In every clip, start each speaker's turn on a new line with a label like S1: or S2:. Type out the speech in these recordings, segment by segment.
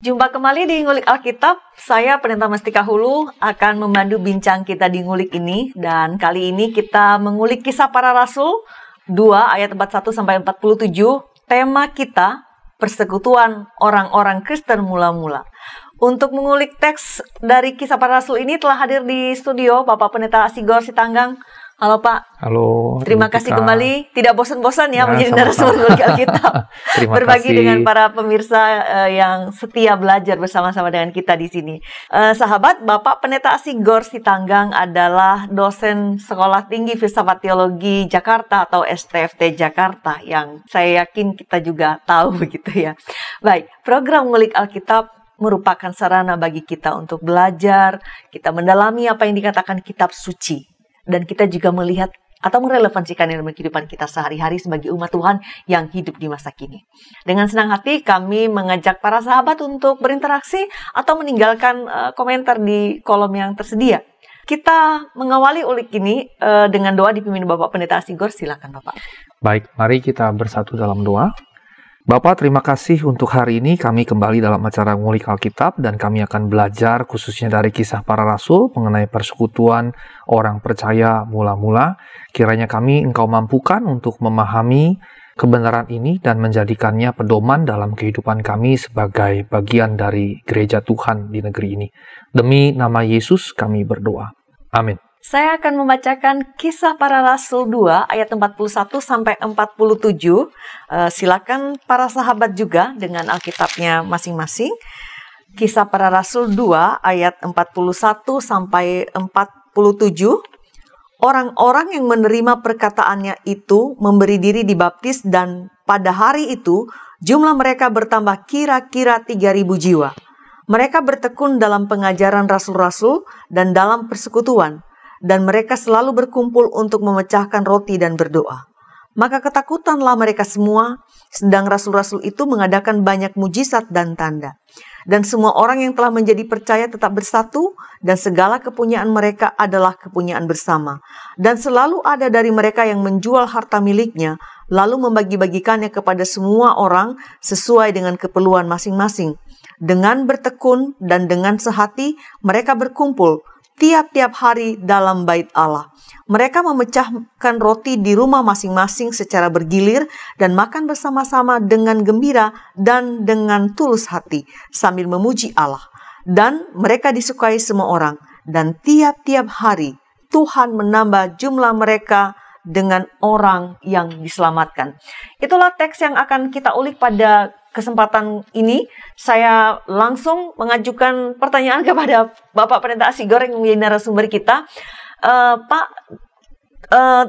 S1: Jumpa kembali di Ngulik Alkitab. Saya Pendeta Mestika Hulu akan memandu bincang kita di Ngulik ini. Dan kali ini kita mengulik Kisah Para Rasul 2 ayat 41 sampai 47. Tema kita persekutuan orang-orang Kristen mula-mula. Untuk mengulik teks dari Kisah Para Rasul ini telah hadir di studio Bapak Pendeta Sigor Sitanggang. Halo Pak.
S2: Halo.
S1: Terima kasih kembali. Tidak bosan-bosan ya menjadi narasumber Ngulik Alkitab. Berbagi dengan para pemirsa yang setia belajar bersama-sama dengan kita di sini. Sahabat, Bapak Pendeta Sigor Sitanggang adalah dosen Sekolah Tinggi Filsafat Teologi Jakarta atau STFT Jakarta yang saya yakin kita juga tahu begitu ya. Baik, program Ngulik Alkitab merupakan sarana bagi kita untuk belajar, kita mendalami apa yang dikatakan kitab suci. Dan kita juga melihat atau merelevansikan dalam kehidupan kita sehari-hari sebagai umat Tuhan yang hidup di masa kini. Dengan senang hati kami mengajak para sahabat untuk berinteraksi atau meninggalkan komentar di kolom yang tersedia. Kita mengawali ulik ini dengan doa dipimpin Bapak Pendeta Sigor. Silakan Bapak.
S2: Baik, mari kita bersatu dalam doa. Bapak, terima kasih untuk hari ini kami kembali dalam acara Ngulik Alkitab dan kami akan belajar khususnya dari Kisah Para Rasul mengenai persekutuan orang percaya mula-mula. Kiranya kami Engkau mampukan untuk memahami kebenaran ini dan menjadikannya pedoman dalam kehidupan kami sebagai bagian dari gereja Tuhan di negeri ini. Demi nama Yesus kami berdoa. Amin.
S1: Saya akan membacakan Kisah Para Rasul 2 ayat 41 sampai 47. Silakan para sahabat juga dengan Alkitabnya masing-masing. Kisah Para Rasul 2 ayat 41 sampai 47. Orang-orang yang menerima perkataannya itu memberi diri dibaptis dan pada hari itu jumlah mereka bertambah kira-kira 3.000 jiwa. Mereka bertekun dalam pengajaran rasul-rasul dan dalam persekutuan. Dan mereka selalu berkumpul untuk memecahkan roti dan berdoa. Maka ketakutanlah mereka semua, sedang rasul-rasul itu mengadakan banyak mujizat dan tanda. Dan semua orang yang telah menjadi percaya tetap bersatu, dan segala kepunyaan mereka adalah kepunyaan bersama. Dan selalu ada dari mereka yang menjual harta miliknya, lalu membagi-bagikannya kepada semua orang sesuai dengan keperluan masing-masing. Dengan bertekun dan dengan sehati, mereka berkumpul tiap-tiap hari dalam bait Allah. Mereka memecahkan roti di rumah masing-masing secara bergilir dan makan bersama-sama dengan gembira dan dengan tulus hati sambil memuji Allah. Dan mereka disukai semua orang. Dan tiap-tiap hari Tuhan menambah jumlah mereka dengan orang yang diselamatkan. Itulah teks yang akan kita ulik pada kesempatan ini. Saya langsung mengajukan pertanyaan kepada Bapak Pendeta Sigor yang menjadi narasumber kita. Pak,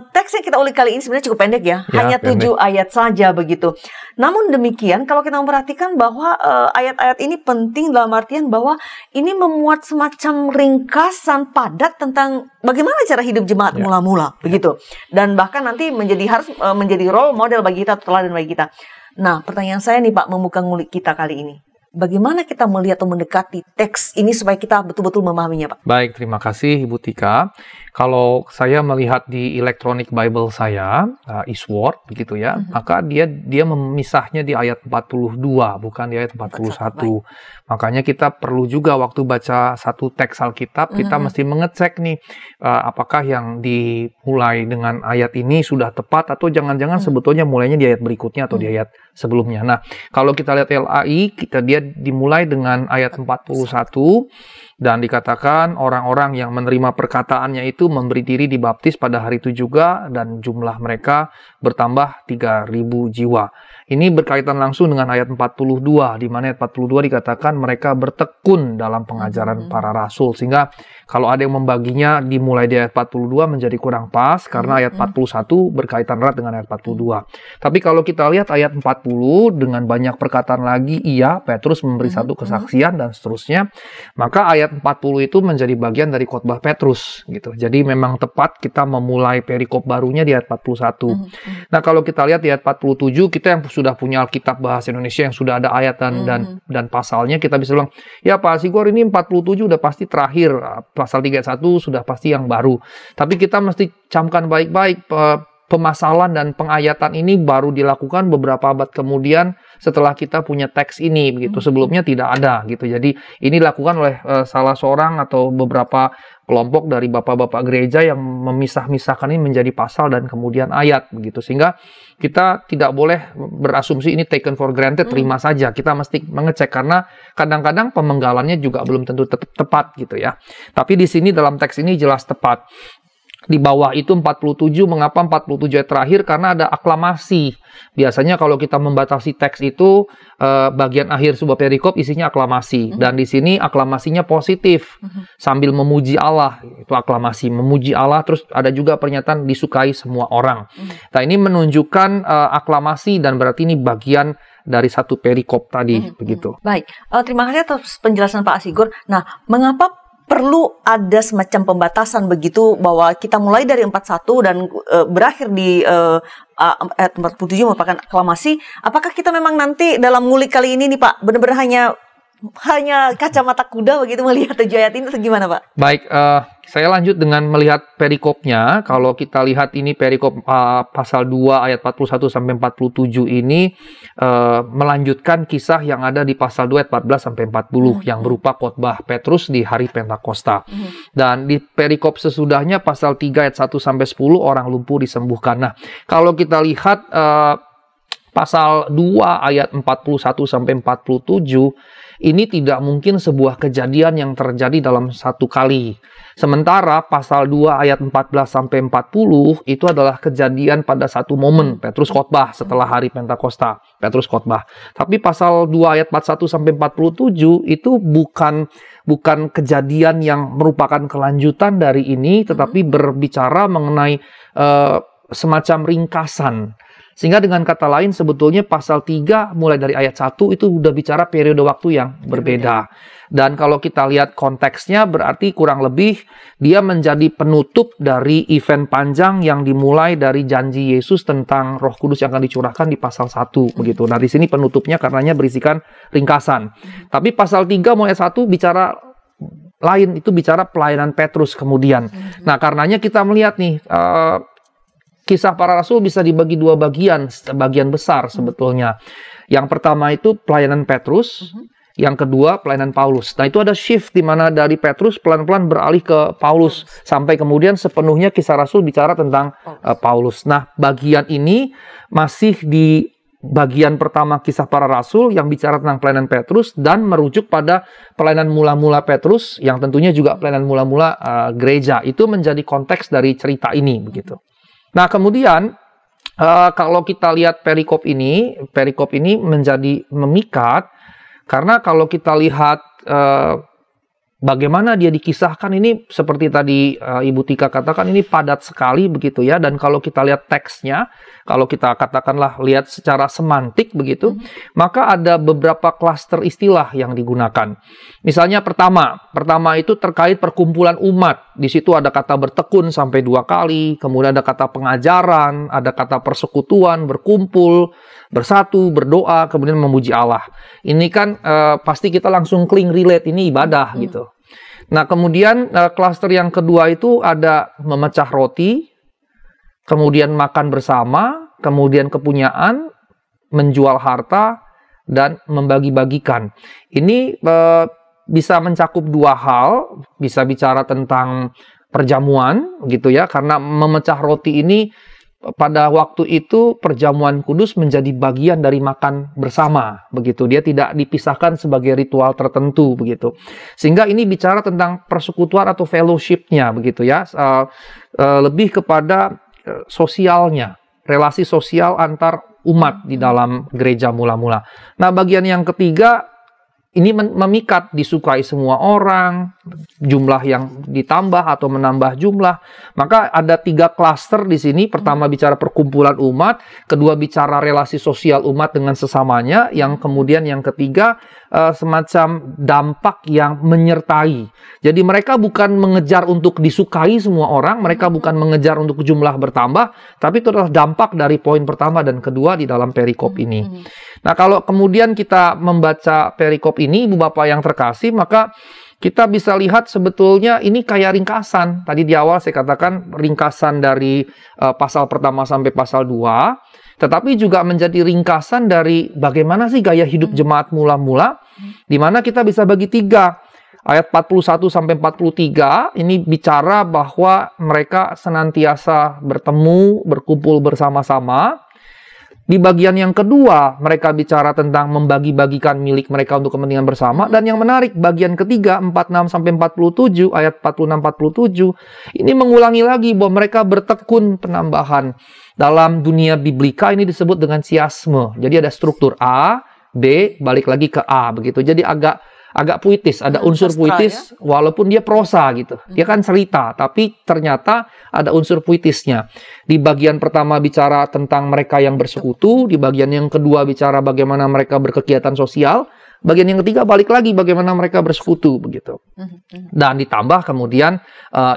S1: teks yang kita ulik kali ini sebenarnya cukup pendek ya, hanya 7 ayat saja begitu. Namun demikian, kalau kita memperhatikan bahwa ayat-ayat ini penting dalam artian bahwa ini memuat semacam ringkasan padat tentang bagaimana cara hidup jemaat mula-mula begitu. Dan bahkan nanti harus menjadi role model bagi kita, teladan bagi kita. Nah, pertanyaan saya nih Pak, membuka ngulik kita kali ini. Bagaimana kita melihat atau mendekati teks ini supaya kita betul-betul memahaminya, Pak?
S2: Baik, terima kasih Ibu Tika. Kalau saya melihat di Electronic Bible saya, Eastward, begitu ya, maka dia memisahnya di ayat 42, bukan di ayat 41. Makanya kita perlu juga waktu baca satu teks Alkitab, kita mesti mengecek nih, apakah yang dimulai dengan ayat ini sudah tepat, atau jangan-jangan sebetulnya mulainya di ayat berikutnya atau di ayat sebelumnya. Nah, kalau kita lihat LAI, dia dimulai dengan ayat 41, dan dikatakan orang-orang yang menerima perkataannya itu memberi diri dibaptis pada hari itu juga, dan jumlah mereka bertambah 3.000 jiwa. Ini berkaitan langsung dengan ayat 42, di mana ayat 42 dikatakan mereka bertekun dalam pengajaran para rasul. Sehingga kalau ada yang membaginya dimulai di ayat 42 menjadi kurang pas, karena ayat 41 berkaitan erat dengan ayat 42. Tapi kalau kita lihat ayat 40 dengan banyak perkataan lagi, iya, Petrus memberi satu kesaksian dan seterusnya, maka ayat 40 itu menjadi bagian dari khotbah Petrus gitu. Jadi memang tepat kita memulai perikop barunya di ayat 41. Nah, kalau kita lihat di ayat 47, kita yang sudah punya Alkitab bahasa Indonesia yang sudah ada ayat dan pasalnya, kita bisa bilang, ya Pak Sigor, ini 47 udah pasti terakhir, pasal 31 sudah pasti yang baru. Tapi kita mesti camkan baik-baik pemasalan dan pengayatan ini baru dilakukan beberapa abad kemudian setelah kita punya teks ini begitu. Sebelumnya tidak ada gitu. Jadi ini dilakukan oleh salah seorang atau beberapa kelompok dari bapak-bapak gereja yang memisah-misahkan ini menjadi pasal dan kemudian ayat begitu. Sehingga kita tidak boleh berasumsi ini taken for granted, terima saja. Kita mesti mengecek karena kadang-kadang pemenggalannya juga belum tentu tepat gitu ya. Tapi di sini dalam teks ini jelas tepat. Di bawah itu 47, mengapa 47 ayat terakhir? Karena ada aklamasi. Biasanya kalau kita membatasi teks itu, bagian akhir sebuah perikop isinya aklamasi. Dan di sini aklamasinya positif, sambil memuji Allah. Itu aklamasi, memuji Allah. Terus ada juga pernyataan disukai semua orang. Nah ini menunjukkan aklamasi dan berarti ini bagian dari satu perikop tadi. Begitu.
S1: Baik, terima kasih atas penjelasan Pak Asigur. Nah, mengapa perlu ada semacam pembatasan begitu bahwa kita mulai dari 41 dan berakhir di ayat 47 merupakan aklamasi? Apakah kita memang nanti dalam ngulik kali ini nih Pak, benar-benar hanya kacamata kuda begitu melihat 7 ayat ini atau gimana Pak?
S2: Baik, saya lanjut dengan melihat perikopnya. Kalau kita lihat ini perikop pasal 2 ayat 41 sampai 47 ini melanjutkan kisah yang ada di pasal 2 ayat 14 sampai 40 yang berupa khotbah Petrus di hari Pentakosta. Dan di perikop sesudahnya pasal 3 ayat 1 sampai 10 orang lumpuh disembuhkan. Nah, kalau kita lihat pasal 2 ayat 41 sampai 47 ini tidak mungkin sebuah kejadian yang terjadi dalam satu kali. Sementara pasal 2 ayat 14 sampai 40 itu adalah kejadian pada satu momen Petrus khotbah setelah hari Pentakosta. Petrus khotbah. Tapi pasal 2 ayat 41 sampai 47 itu bukan kejadian yang merupakan kelanjutan dari ini, tetapi berbicara mengenai semacam ringkasan. Sehingga dengan kata lain sebetulnya pasal 3 mulai dari ayat 1 itu udah bicara periode waktu yang berbeda. Dan kalau kita lihat konteksnya berarti kurang lebih dia menjadi penutup dari event panjang yang dimulai dari janji Yesus tentang Roh Kudus yang akan dicurahkan di pasal 1 begitu. Nah, di sini penutupnya karenanya berisikan ringkasan. Tapi pasal 3 mulai 1 bicara lain, itu bicara pelayanan Petrus kemudian. Nah, karenanya kita melihat nih Kisah Para Rasul bisa dibagi dua bagian besar sebetulnya. Yang pertama itu pelayanan Petrus, yang kedua pelayanan Paulus. Nah itu ada shift di mana dari Petrus pelan-pelan beralih ke Paulus. Sampai kemudian sepenuhnya Kisah Rasul bicara tentang Paulus. Nah bagian ini masih di bagian pertama Kisah Para Rasul yang bicara tentang pelayanan Petrus dan merujuk pada pelayanan mula-mula Petrus yang tentunya juga pelayanan mula-mula gereja. Itu menjadi konteks dari cerita ini begitu. Nah kemudian kalau kita lihat perikop ini menjadi memikat karena kalau kita lihat bagaimana dia dikisahkan ini seperti tadi Ibu Tika katakan ini padat sekali begitu ya, dan kalau kita lihat teksnya, kalau kita katakanlah lihat secara semantik begitu, maka ada beberapa klaster istilah yang digunakan. Misalnya pertama itu terkait perkumpulan umat. Di situ ada kata bertekun sampai 2 kali, kemudian ada kata pengajaran, ada kata persekutuan, berkumpul, bersatu, berdoa, kemudian memuji Allah. Ini kan pasti kita langsung kling relate, ini ibadah gitu. Nah kemudian klaster yang kedua itu ada memecah roti, kemudian makan bersama, kemudian kepunyaan, menjual harta, dan membagi-bagikan. Ini bisa mencakup 2 hal, bisa bicara tentang perjamuan gitu ya, karena memecah roti ini pada waktu itu perjamuan kudus menjadi bagian dari makan bersama begitu. Dia tidak dipisahkan sebagai ritual tertentu begitu. Sehingga ini bicara tentang persekutuan atau fellowship-nya begitu ya. Lebih kepada sosialnya, relasi sosial antar umat di dalam gereja mula-mula. Nah, bagian yang ketiga ini memikat, disukai semua orang, jumlah yang ditambah atau menambah jumlah. Maka ada 3 klaster di sini. Pertama bicara perkumpulan umat, kedua bicara relasi sosial umat dengan sesamanya, yang kemudian yang ketiga semacam dampak yang menyertai. Jadi mereka bukan mengejar untuk disukai semua orang, mereka bukan mengejar untuk jumlah bertambah, tapi itu adalah dampak dari poin pertama dan kedua di dalam perikop ini. Nah, kalau kemudian kita membaca perikop ini, Ibu Bapak yang terkasih, maka kita bisa lihat sebetulnya ini kayak ringkasan. Tadi di awal saya katakan ringkasan dari pasal pertama sampai pasal 2, tetapi juga menjadi ringkasan dari bagaimana sih gaya hidup jemaat mula-mula, di mana kita bisa bagi 3. Ayat 41 sampai 43 ini bicara bahwa mereka senantiasa bertemu, berkumpul bersama-sama. Di bagian yang kedua, mereka bicara tentang membagi-bagikan milik mereka untuk kepentingan bersama. Dan yang menarik, bagian ketiga, 46 sampai 47, ayat 46-47, ini mengulangi lagi bahwa mereka bertekun penambahan. Dalam dunia biblika ini disebut dengan chiasme. Jadi ada struktur A, B, balik lagi ke A, begitu. Jadi agak puitis, ada unsur puitis, ya? Walaupun dia prosa gitu. Dia kan cerita, tapi ternyata ada unsur puitisnya. Di bagian pertama bicara tentang mereka yang bersekutu, di bagian yang kedua bicara bagaimana mereka berkegiatan sosial, bagian yang ketiga balik lagi bagaimana mereka bersekutu begitu. Dan ditambah kemudian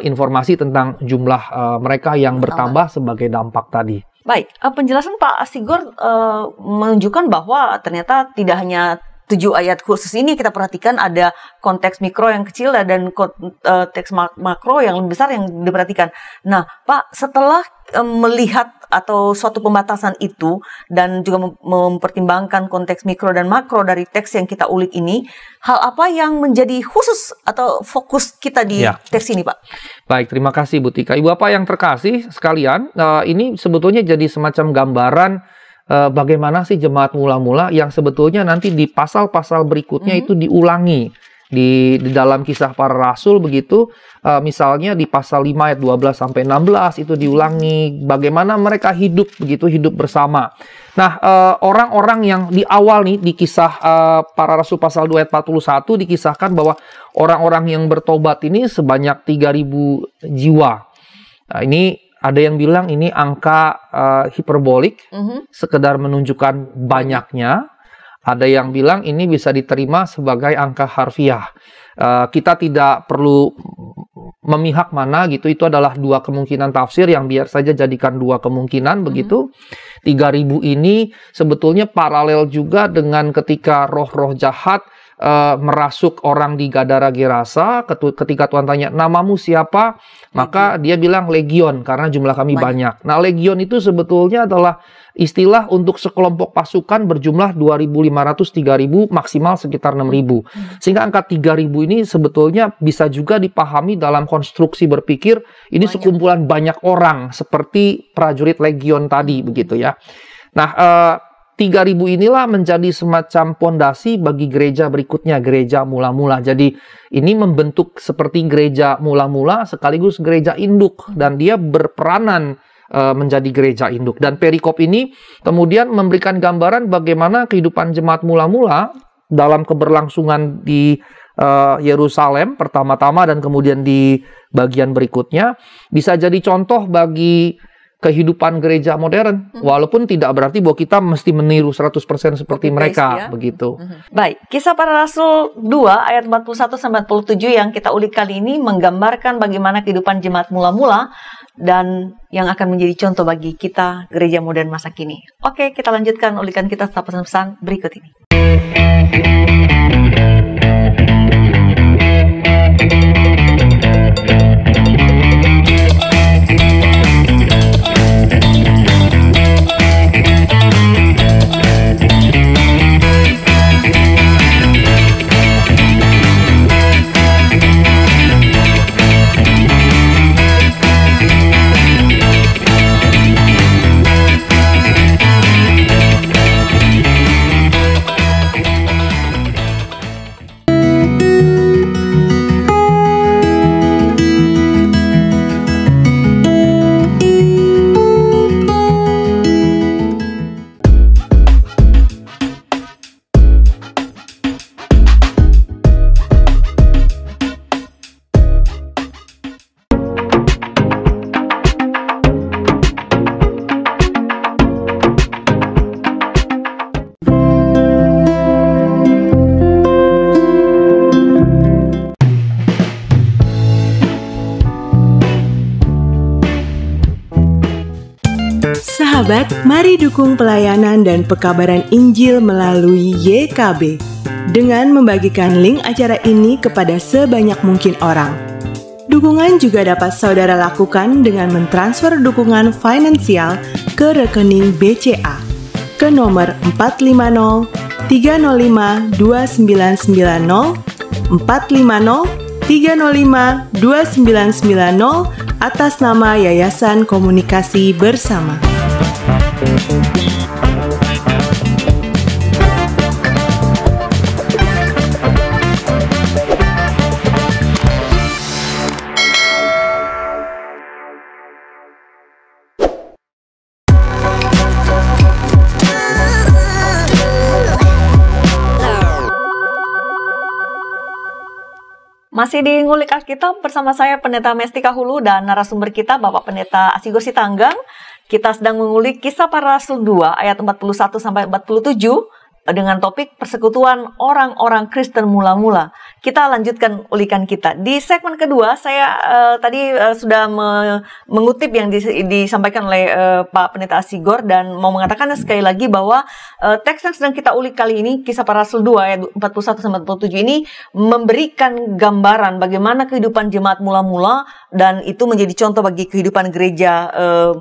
S2: informasi tentang jumlah mereka yang bertambah sebagai dampak tadi.
S1: Baik, penjelasan Pak Sigor menunjukkan bahwa ternyata tidak hanya 7 ayat khusus ini kita perhatikan, ada konteks mikro yang kecil dan konteks makro yang lebih besar yang diperhatikan. Nah, Pak, setelah melihat atau suatu pembatasan itu dan juga mempertimbangkan konteks mikro dan makro dari teks yang kita ulik ini, hal apa yang menjadi khusus atau fokus kita di teks ini, Pak?
S2: Baik, terima kasih Bu Tika. Ibu Bapak yang terkasih sekalian, ini sebetulnya jadi semacam gambaran bagaimana sih jemaat mula-mula yang sebetulnya nanti di pasal-pasal berikutnya itu diulangi di dalam Kisah Para Rasul begitu. Misalnya di pasal 5 ayat 12 sampai 16 itu diulangi bagaimana mereka hidup begitu, hidup bersama. Nah, orang-orang yang di awal nih di Kisah Para Rasul pasal 2 ayat 41 dikisahkan bahwa orang-orang yang bertobat ini sebanyak 3.000 jiwa. Nah, ini ada yang bilang ini angka hiperbolik, sekedar menunjukkan banyaknya. Ada yang bilang ini bisa diterima sebagai angka harfiah. Kita tidak perlu memihak mana gitu, itu adalah 2 kemungkinan tafsir yang biar saja jadikan 2 kemungkinan begitu. 3.000 ini sebetulnya paralel juga dengan ketika roh-roh jahat merasuk orang di Gadara Gerasa. Ketika Tuhan tanya, namamu siapa? Maka dia bilang legion, karena jumlah kami banyak. Nah, legion itu sebetulnya adalah istilah untuk sekelompok pasukan berjumlah 2.500, 3.000, maksimal sekitar 6.000. Sehingga angka 3.000 ini sebetulnya bisa juga dipahami dalam konstruksi berpikir, ini sekumpulan banyak orang, seperti prajurit legion tadi, begitu ya. Nah, 3.000 inilah menjadi semacam pondasi bagi gereja berikutnya, gereja mula-mula. Jadi ini membentuk seperti gereja mula-mula sekaligus gereja induk, dan dia berperanan menjadi gereja induk. Dan perikop ini kemudian memberikan gambaran bagaimana kehidupan jemaat mula-mula dalam keberlangsungan di Yerusalem pertama-tama dan kemudian di bagian berikutnya bisa jadi contoh bagi kehidupan gereja modern, walaupun tidak berarti bahwa kita mesti meniru 100% seperti mereka, begitu.
S1: Baik, Kisah Para Rasul 2 ayat 41-47 yang kita ulik kali ini menggambarkan bagaimana kehidupan jemaat mula-mula dan yang akan menjadi contoh bagi kita gereja modern masa kini. Oke, kita lanjutkan ulikan kita setelah pesan-pesan berikut ini.
S3: Sahabat, mari dukung pelayanan dan pekabaran Injil melalui YKB dengan membagikan link acara ini kepada sebanyak mungkin orang. Dukungan juga dapat saudara lakukan dengan mentransfer dukungan finansial ke rekening BCA ke nomor 450 305 2990 450 305 2990 atas nama Yayasan Komunikasi Bersama.
S1: Masih di Ngulik Alkitab bersama saya Pendeta Mestika Hulu dan narasumber kita Bapak Pendeta Asigo Sitanggang. Kita sedang mengulik Kisah Para Rasul 2 ayat 41 sampai 47 dengan topik persekutuan orang-orang Kristen mula-mula. Kita lanjutkan ulikan kita. Di segmen kedua saya tadi sudah mengutip yang disampaikan oleh Pak Pendeta Asigor dan mau mengatakan sekali lagi bahwa teks yang sedang kita ulik kali ini, Kisah Para Rasul 2 ayat 41 sampai 47 ini memberikan gambaran bagaimana kehidupan jemaat mula-mula dan itu menjadi contoh bagi kehidupan gereja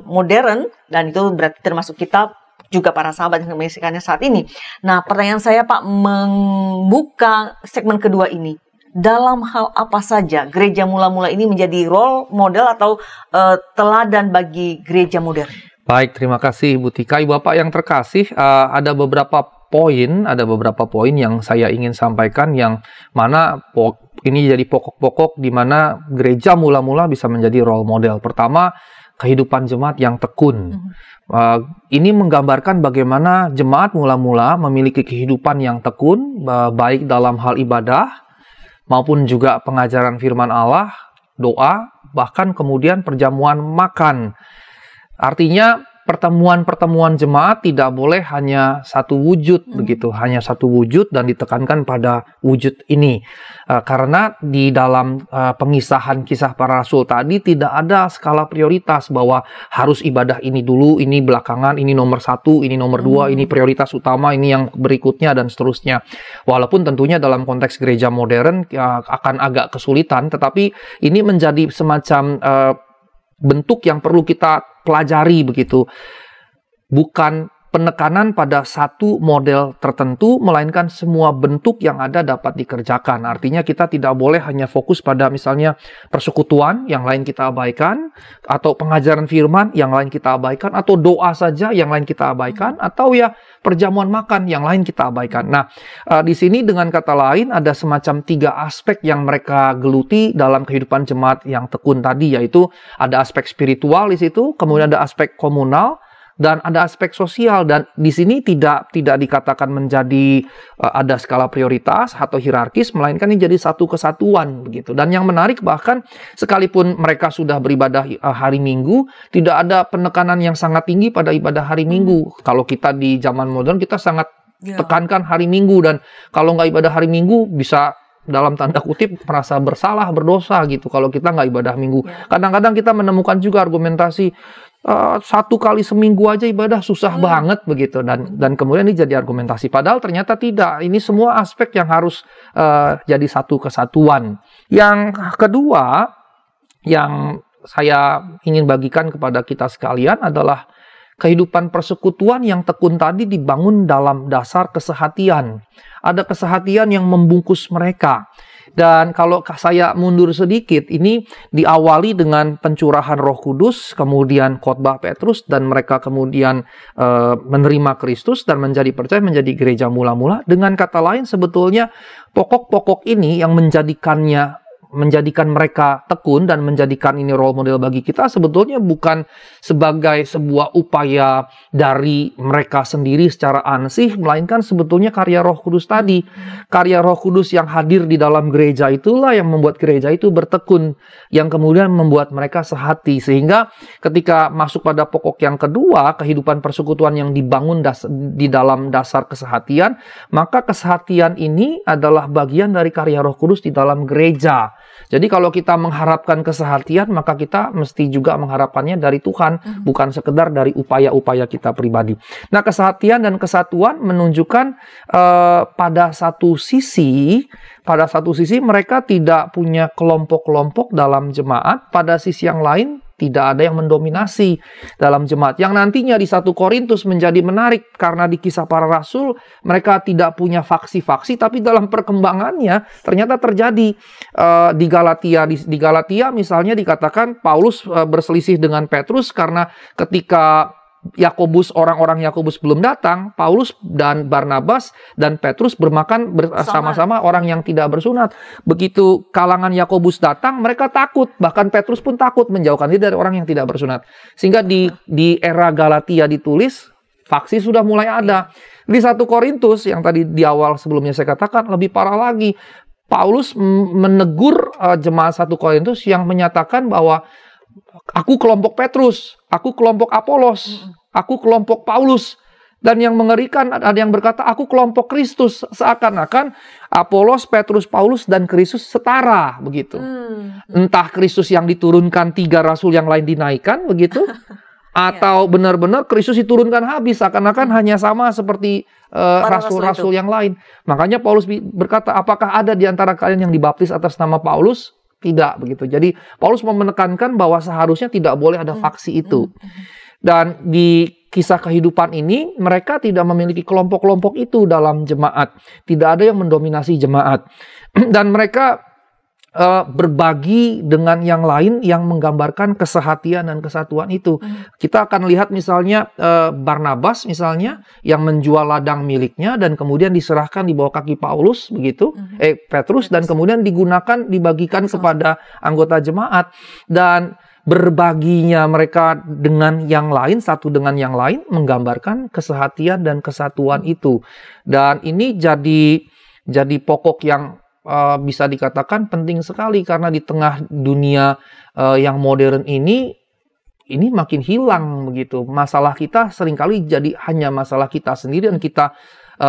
S1: modern dan itu berarti termasuk kita juga para sahabat yang menyaksikannya saat ini. Nah, pertanyaan saya Pak, membuka segmen kedua ini, dalam hal apa saja gereja mula-mula ini menjadi role model atau teladan bagi gereja modern?
S2: Baik, terima kasih Ibu Tika. Ibu Bapak yang terkasih, ada beberapa poin yang saya ingin sampaikan yang mana ini jadi pokok-pokok di mana gereja mula-mula bisa menjadi role model. Pertama, kehidupan jemaat yang tekun. Ini menggambarkan bagaimana jemaat mula-mula memiliki kehidupan yang tekun, baik dalam hal ibadah, maupun juga pengajaran firman Allah, doa, bahkan kemudian perjamuan makan. Artinya, pertemuan-pertemuan jemaat tidak boleh hanya satu wujud, begitu, hanya satu wujud dan ditekankan pada wujud ini. Karena di dalam pengisahan kisah para rasul tadi tidak ada skala prioritas bahwa harus ibadah ini dulu, ini belakangan, ini nomor satu, ini nomor dua, ini prioritas utama, ini yang berikutnya dan seterusnya. Walaupun tentunya dalam konteks gereja modern akan agak kesulitan, tetapi ini menjadi semacam bentuk yang perlu kita pelajari begitu. Bukan penekanan pada satu model tertentu, melainkan semua bentuk yang ada dapat dikerjakan. Artinya kita tidak boleh hanya fokus pada misalnya persekutuan, yang lain kita abaikan, atau pengajaran firman, yang lain kita abaikan, atau doa saja, yang lain kita abaikan, atau ya perjamuan makan, yang lain kita abaikan. Nah, di sini dengan kata lain ada semacam 3 aspek yang mereka geluti dalam kehidupan jemaat yang tekun tadi, yaitu ada aspek spiritual di situ, kemudian ada aspek komunal, dan ada aspek sosial. Dan di sini tidak dikatakan menjadi ada skala prioritas atau hierarkis, melainkan ini jadi satu kesatuan begitu. Dan yang menarik bahkan sekalipun mereka sudah beribadah hari Minggu, tidak ada penekanan yang sangat tinggi pada ibadah hari Minggu. Kalau kita di zaman modern kita sangat tekankan hari Minggu, dan kalau nggak ibadah hari Minggu bisa dalam tanda kutip merasa bersalah, berdosa gitu kalau kita nggak ibadah Minggu. Kadang-kadang kita menemukan juga argumentasi 1 kali seminggu aja ibadah susah banget begitu, dan kemudian ini jadi argumentasi, padahal ternyata tidak. Ini semua aspek yang harus jadi satu kesatuan. Yang kedua yang saya ingin bagikan kepada kita sekalian adalah kehidupan persekutuan yang tekun tadi dibangun dalam dasar kesehatian. Ada kesehatian yang membungkus mereka. Dan kalau saya mundur sedikit, ini diawali dengan pencurahan Roh Kudus, kemudian khotbah Petrus, dan mereka kemudian menerima Kristus dan menjadi percaya, menjadi gereja mula-mula. Dengan kata lain, sebetulnya pokok-pokok ini yang menjadikan mereka tekun dan menjadikan ini role model bagi kita sebetulnya bukan sebagai sebuah upaya dari mereka sendiri secara ansih, melainkan sebetulnya karya Roh Kudus tadi. Karya Roh Kudus yang hadir di dalam gereja itulah yang membuat gereja itu bertekun, yang kemudian membuat mereka sehati. Sehingga ketika masuk pada pokok yang kedua, kehidupan persekutuan yang dibangun di dalam dasar kesehatian, maka kesehatian ini adalah bagian dari karya Roh Kudus di dalam gereja. Jadi kalau kita mengharapkan kesehatian, maka kita mesti juga mengharapkannya dari Tuhan, bukan sekedar dari upaya-upaya kita pribadi. Nah, kesehatian dan kesatuan menunjukkan pada satu sisi mereka tidak punya kelompok-kelompok dalam jemaat, pada sisi yang lain tidak ada yang mendominasi dalam jemaat. Yang nantinya di 1 Korintus menjadi menarik karena di Kisah Para Rasul mereka tidak punya faksi-faksi, tapi dalam perkembangannya ternyata terjadi di Galatia. Di Galatia misalnya dikatakan Paulus berselisih dengan Petrus karena ketika orang-orang Yakobus belum datang, Paulus dan Barnabas dan Petrus bermakan bersama-sama orang yang tidak bersunat. Begitu kalangan Yakobus datang, mereka takut, bahkan Petrus pun takut menjauhkan diri dari orang yang tidak bersunat. Sehingga di era Galatia ditulis, faksi sudah mulai ada. Di 1 Korintus yang tadi di awal sebelumnya saya katakan, lebih parah lagi. Paulus menegur jemaat 1 Korintus yang menyatakan bahwa aku kelompok Petrus, aku kelompok Apolos, aku kelompok Paulus. Dan yang mengerikan, ada yang berkata, aku kelompok Kristus. Seakan-akan Apolos, Petrus, Paulus, dan Kristus setara, begitu. Entah Kristus yang diturunkan 3 rasul yang lain dinaikkan, begitu. Atau benar-benar Kristus diturunkan habis, seakan-akan hanya sama seperti rasul-rasul yang lain. Makanya Paulus berkata, apakah ada di antara kalian yang dibaptis atas nama Paulus? Tidak, begitu. Jadi Paulus mau menekankan bahwa seharusnya tidak boleh ada faksi itu. Dan di kisah kehidupan ini mereka tidak memiliki kelompok-kelompok itu dalam jemaat. Tidak ada yang mendominasi jemaat. Dan mereka berbagi dengan yang lain yang menggambarkan kesehatian dan kesatuan itu. Kita akan lihat misalnya Barnabas misalnya yang menjual ladang miliknya dan kemudian diserahkan di bawah kaki Paulus, begitu, Petrus, dan kemudian dibagikan kepada anggota jemaat. Dan berbaginya mereka dengan yang lain, satu dengan yang lain, menggambarkan kesehatian dan kesatuan itu. Dan ini jadi pokok yang bisa dikatakan penting sekali, karena di tengah dunia yang modern ini makin hilang, begitu. Masalah kita seringkali jadi hanya masalah kita sendiri, dan kita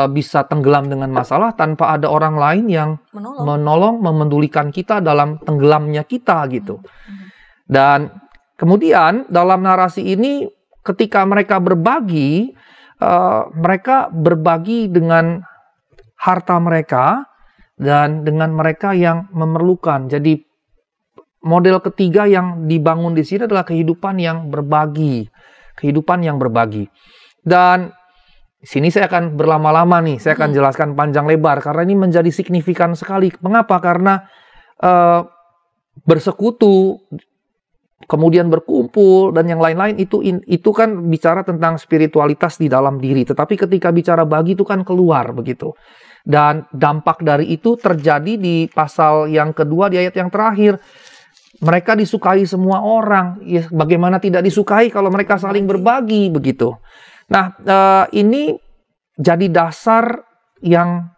S2: bisa tenggelam dengan masalah tanpa ada orang lain yang menolong, memedulikan kita dalam tenggelamnya kita, gitu. Dan kemudian dalam narasi ini ketika mereka berbagi dengan harta mereka dan dengan mereka yang memerlukan. Jadi model ketiga yang dibangun di sini adalah kehidupan yang berbagi. Kehidupan yang berbagi. Dan di sini saya akan berlama-lama nih, saya akan jelaskan panjang lebar karena ini menjadi signifikan sekali. Mengapa? Karena bersekutu, kemudian berkumpul dan yang lain-lain itu kan bicara tentang spiritualitas di dalam diri. Tetapi ketika bicara bagi itu kan keluar, begitu. Dan dampak dari itu terjadi di pasal yang kedua di ayat yang terakhir. Mereka disukai semua orang. Ya, bagaimana tidak disukai kalau mereka saling berbagi, begitu. Nah, ini jadi dasar yang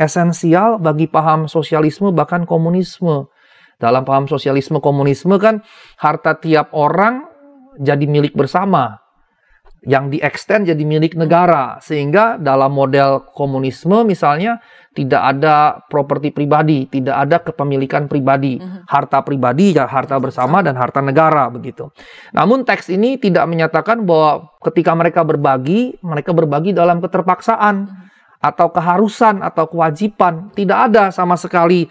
S2: esensial bagi paham sosialisme bahkan komunisme. Dalam paham sosialisme komunisme kan harta tiap orang jadi milik bersama. Yang di-extend jadi milik negara. Sehingga dalam model komunisme misalnya tidak ada properti pribadi, tidak ada kepemilikan pribadi. Harta pribadi ya harta bersama dan harta negara, begitu. Namun teks ini tidak menyatakan bahwa ketika mereka berbagi dalam keterpaksaan atau keharusan atau kewajiban. Tidak ada sama sekali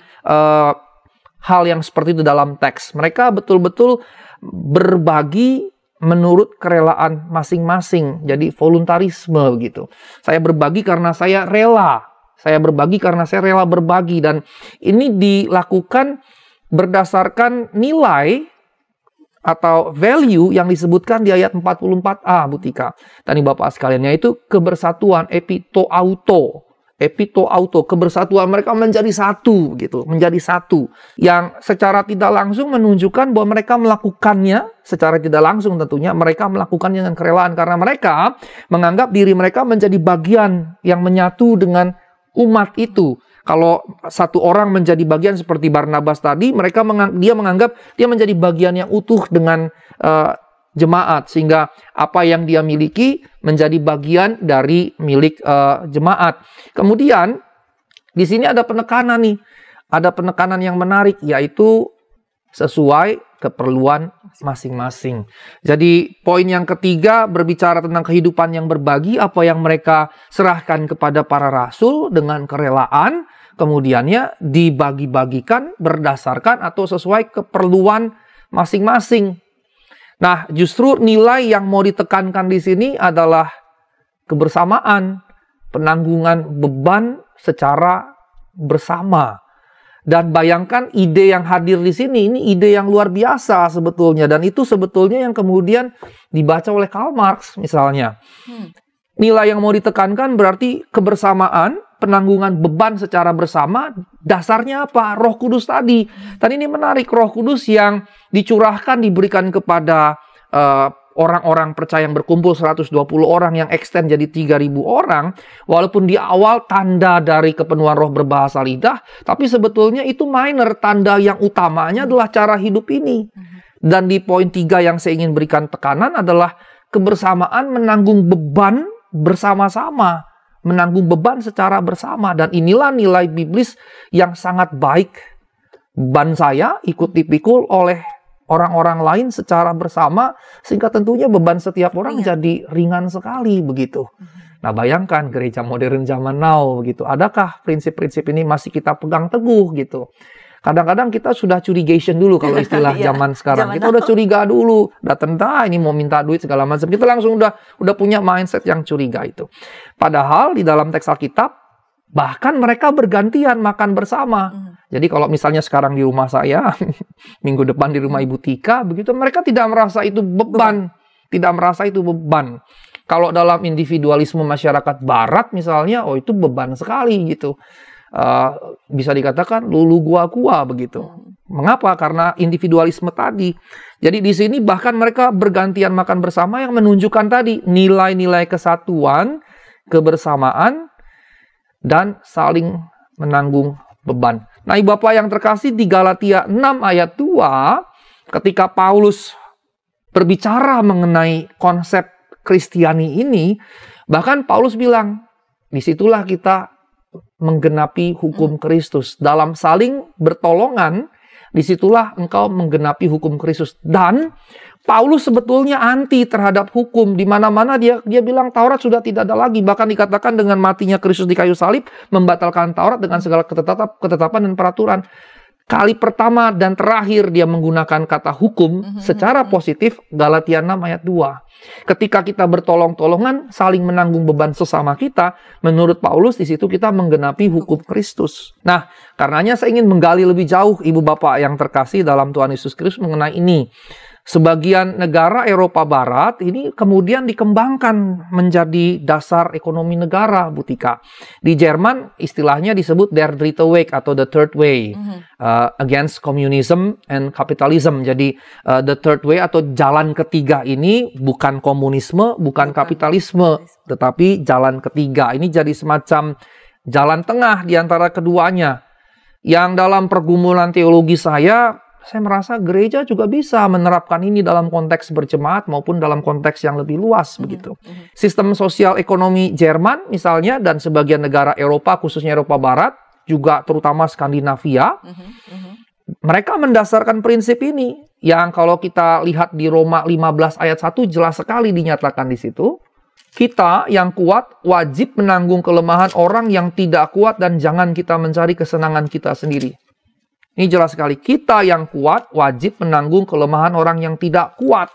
S2: hal yang seperti itu dalam teks. Mereka betul-betul berbagi menurut kerelaan masing-masing. Jadi voluntarisme, begitu. Saya berbagi karena saya rela. Saya berbagi karena saya rela berbagi. Dan ini dilakukan berdasarkan nilai atau value yang disebutkan di ayat 44a, Bu Tika. Tadi Bapak sekalian, yaitu kebersatuan, epitoauto. Epitoauto, kebersatuan mereka menjadi satu, gitu, menjadi satu. Yang secara tidak langsung menunjukkan bahwa mereka melakukannya, secara tidak langsung tentunya, mereka melakukannya dengan kerelaan. Karena mereka menganggap diri mereka menjadi bagian yang menyatu dengan umat itu. Kalau satu orang menjadi bagian seperti Barnabas tadi, dia menganggap dia menjadi bagian yang utuh dengan jemaat, sehingga apa yang dia miliki menjadi bagian dari milik jemaat. Kemudian di sini ada penekanan nih, ada penekanan yang menarik, yaitu sesuai keperluan masing-masing. Jadi poin yang ketiga berbicara tentang kehidupan yang berbagi, apa yang mereka serahkan kepada para rasul dengan kerelaan, kemudiannya dibagi-bagikan berdasarkan atau sesuai keperluan masing-masing. Nah, justru nilai yang mau ditekankan di sini adalah kebersamaan, penanggungan beban secara bersama. Dan bayangkan ide yang hadir di sini, ini ide yang luar biasa sebetulnya. Dan itu sebetulnya yang kemudian dibaca oleh Karl Marx misalnya. Nilai yang mau ditekankan berarti kebersamaan, penanggungan beban secara bersama, dasarnya apa? Roh Kudus tadi. Dan ini menarik, Roh Kudus yang dicurahkan, diberikan kepada orang-orang percaya yang berkumpul 120 orang yang extend jadi 3.000 orang. Walaupun di awal tanda dari kepenuhan roh berbahasa lidah, tapi sebetulnya itu minor. Tanda yang utamanya adalah cara hidup ini. Dan di poin 3 yang saya ingin berikan tekanan adalah kebersamaan menanggung beban bersama-sama. Menanggung beban secara bersama. Dan inilah nilai biblis yang sangat baik. Beban saya ikut dipikul oleh orang-orang lain secara bersama, sehingga tentunya beban setiap orang jadi ringan sekali begitu. Nah, bayangkan gereja modern zaman now begitu. Adakah prinsip-prinsip ini masih kita pegang teguh gitu? Kadang-kadang kita sudah curigation dulu kalau istilah zaman sekarang. Kita udah curiga dulu, datang ini mau minta duit segala macam. Kita langsung udah punya mindset yang curiga itu. Padahal di dalam teks Alkitab bahkan mereka bergantian makan bersama. Jadi kalau misalnya sekarang di rumah saya, minggu depan di rumah Ibu Tika, begitu mereka tidak merasa itu beban. Tidak merasa itu beban. Kalau dalam individualisme masyarakat barat misalnya, oh itu beban sekali gitu. Bisa dikatakan lulu gua begitu. Mengapa? Karena individualisme tadi. Jadi di sini bahkan mereka bergantian makan bersama yang menunjukkan tadi nilai-nilai kesatuan, kebersamaan, dan saling menanggung beban. Nah, Ibu Bapak yang terkasih, di Galatia 6 ayat 2, ketika Paulus berbicara mengenai konsep Kristiani ini, bahkan Paulus bilang, disitulah kita menggenapi hukum Kristus. Dalam saling bertolongan, disitulah engkau menggenapi hukum Kristus. Dan Paulus sebetulnya anti terhadap hukum. Di mana-mana dia bilang Taurat sudah tidak ada lagi. Bahkan dikatakan dengan matinya Kristus di kayu salib, membatalkan Taurat dengan segala ketetapan dan peraturan. Kali pertama dan terakhir dia menggunakan kata hukum secara positif, Galatia 6 ayat 2. Ketika kita bertolong-tolongan, saling menanggung beban sesama kita, menurut Paulus di situ kita menggenapi hukum Kristus. Nah, karenanya saya ingin menggali lebih jauh, Ibu Bapak yang terkasih dalam Tuhan Yesus Kristus mengenai ini. Sebagian negara Eropa Barat ini kemudian dikembangkan menjadi dasar ekonomi negara, Bu Tika. Di Jerman istilahnya disebut Der Dritte Weg atau the third way, against communism and capitalism. Jadi the third way atau jalan ketiga ini bukan komunisme, bukan kapitalisme, tetapi jalan ketiga. Ini jadi semacam jalan tengah di antara keduanya. Yang dalam pergumulan teologi saya merasa gereja juga bisa menerapkan ini dalam konteks berjemaat maupun dalam konteks yang lebih luas begitu. Sistem sosial ekonomi Jerman misalnya dan sebagian negara Eropa, khususnya Eropa Barat, juga terutama Skandinavia, mereka mendasarkan prinsip ini yang kalau kita lihat di Roma 15 ayat 1 jelas sekali dinyatakan di situ. Kita yang kuat wajib menanggung kelemahan orang yang tidak kuat dan jangan kita mencari kesenangan kita sendiri. Ini jelas sekali. Kita yang kuat wajib menanggung kelemahan orang yang tidak kuat.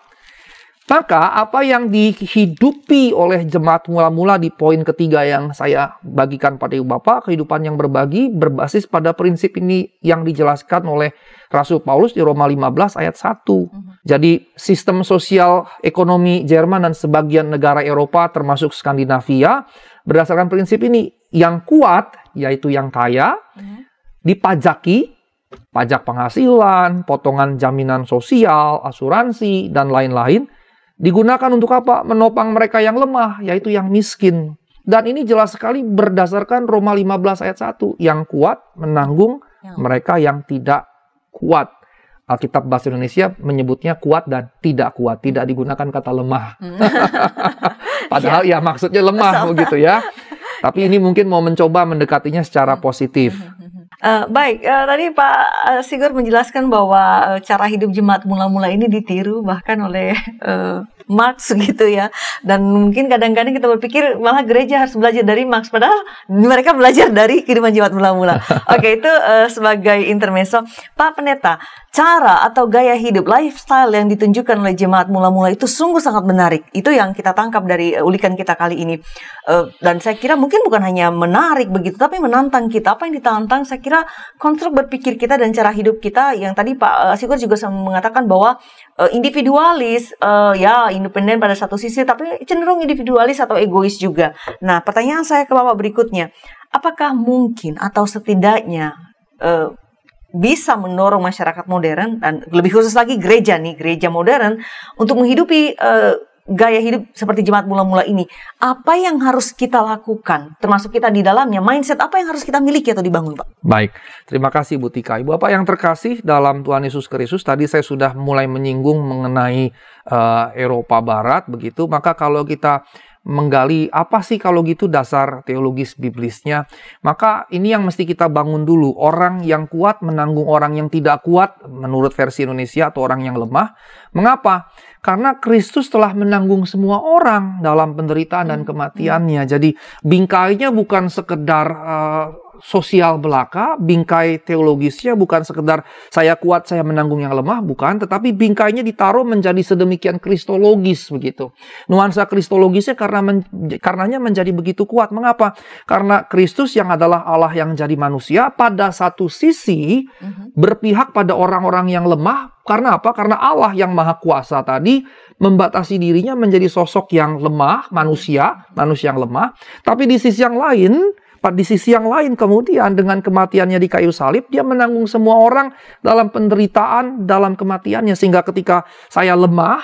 S2: Maka apa yang dihidupi oleh jemaat mula-mula di poin ketiga yang saya bagikan pada Ibu Bapak, kehidupan yang berbagi berbasis pada prinsip ini yang dijelaskan oleh Rasul Paulus di Roma 15 ayat 1. Jadi sistem sosial ekonomi Jerman dan sebagian negara Eropa termasuk Skandinavia berdasarkan prinsip ini. Yang kuat, yaitu yang kaya, dipajaki, pajak penghasilan, potongan jaminan sosial, asuransi, dan lain-lain, digunakan untuk apa? Menopang mereka yang lemah, yaitu yang miskin. Dan ini jelas sekali berdasarkan Roma 15 ayat 1. Yang kuat menanggung mereka yang tidak kuat. Alkitab Bahasa Indonesia menyebutnya kuat dan tidak kuat. Tidak digunakan kata lemah. Padahal ya maksudnya lemah begitu ya. Tapi ini mungkin mau mencoba mendekatinya secara positif.
S1: Baik, tadi Pak Sigurd menjelaskan bahwa cara hidup jemaat mula-mula ini ditiru bahkan oleh Marx gitu ya. Dan mungkin kadang-kadang kita berpikir malah gereja harus belajar dari Marx, padahal mereka belajar dari kehidupan jemaat mula-mula. Oke, itu sebagai intermezzo. Pak Pendeta, cara atau gaya hidup, lifestyle yang ditunjukkan oleh jemaat mula-mula itu sungguh sangat menarik. Itu yang kita tangkap dari ulikan kita kali ini. Dan saya kira mungkin bukan hanya menarik begitu, tapi menantang kita. Apa yang ditantang, saya kira konstruk berpikir kita dan cara hidup kita yang tadi Pak Sigurd juga mengatakan bahwa individualis, ya independen pada satu sisi, tapi cenderung individualis atau egois juga. Nah, pertanyaan saya ke Bapak berikutnya, apakah mungkin atau setidaknya bisa mendorong masyarakat modern dan lebih khusus lagi gereja modern untuk menghidupi gaya hidup seperti jemaat mula-mula ini? Apa yang harus kita lakukan, termasuk kita di dalamnya, mindset apa yang harus kita miliki atau dibangun, Pak?
S2: Baik, terima kasih Bu Tika. Ibu Bapak yang terkasih dalam Tuhan Yesus Kristus, tadi saya sudah mulai menyinggung mengenai Eropa Barat, begitu. Maka kalau kita menggali apa sih kalau gitu dasar teologis biblisnya, maka ini yang mesti kita bangun dulu. Orang yang kuat menanggung orang yang tidak kuat menurut versi Indonesia, atau orang yang lemah. Mengapa? Karena Kristus telah menanggung semua orang dalam penderitaan dan kematiannya. Jadi bingkainya bukan sekedar sosial belaka, bingkai teologisnya bukan sekedar saya kuat, saya menanggung yang lemah, bukan, tetapi bingkainya ditaruh menjadi sedemikian kristologis begitu. Nuansa kristologisnya karenanya menjadi begitu kuat. Mengapa? Karena Kristus yang adalah Allah yang jadi manusia pada satu sisi berpihak pada orang-orang yang lemah. Karena apa? Karena Allah yang maha kuasa tadi membatasi dirinya menjadi sosok yang lemah, manusia yang lemah. Tapi di sisi yang lain kemudian dengan kematiannya di kayu salib, dia menanggung semua orang dalam penderitaan, dalam kematiannya. Sehingga ketika saya lemah,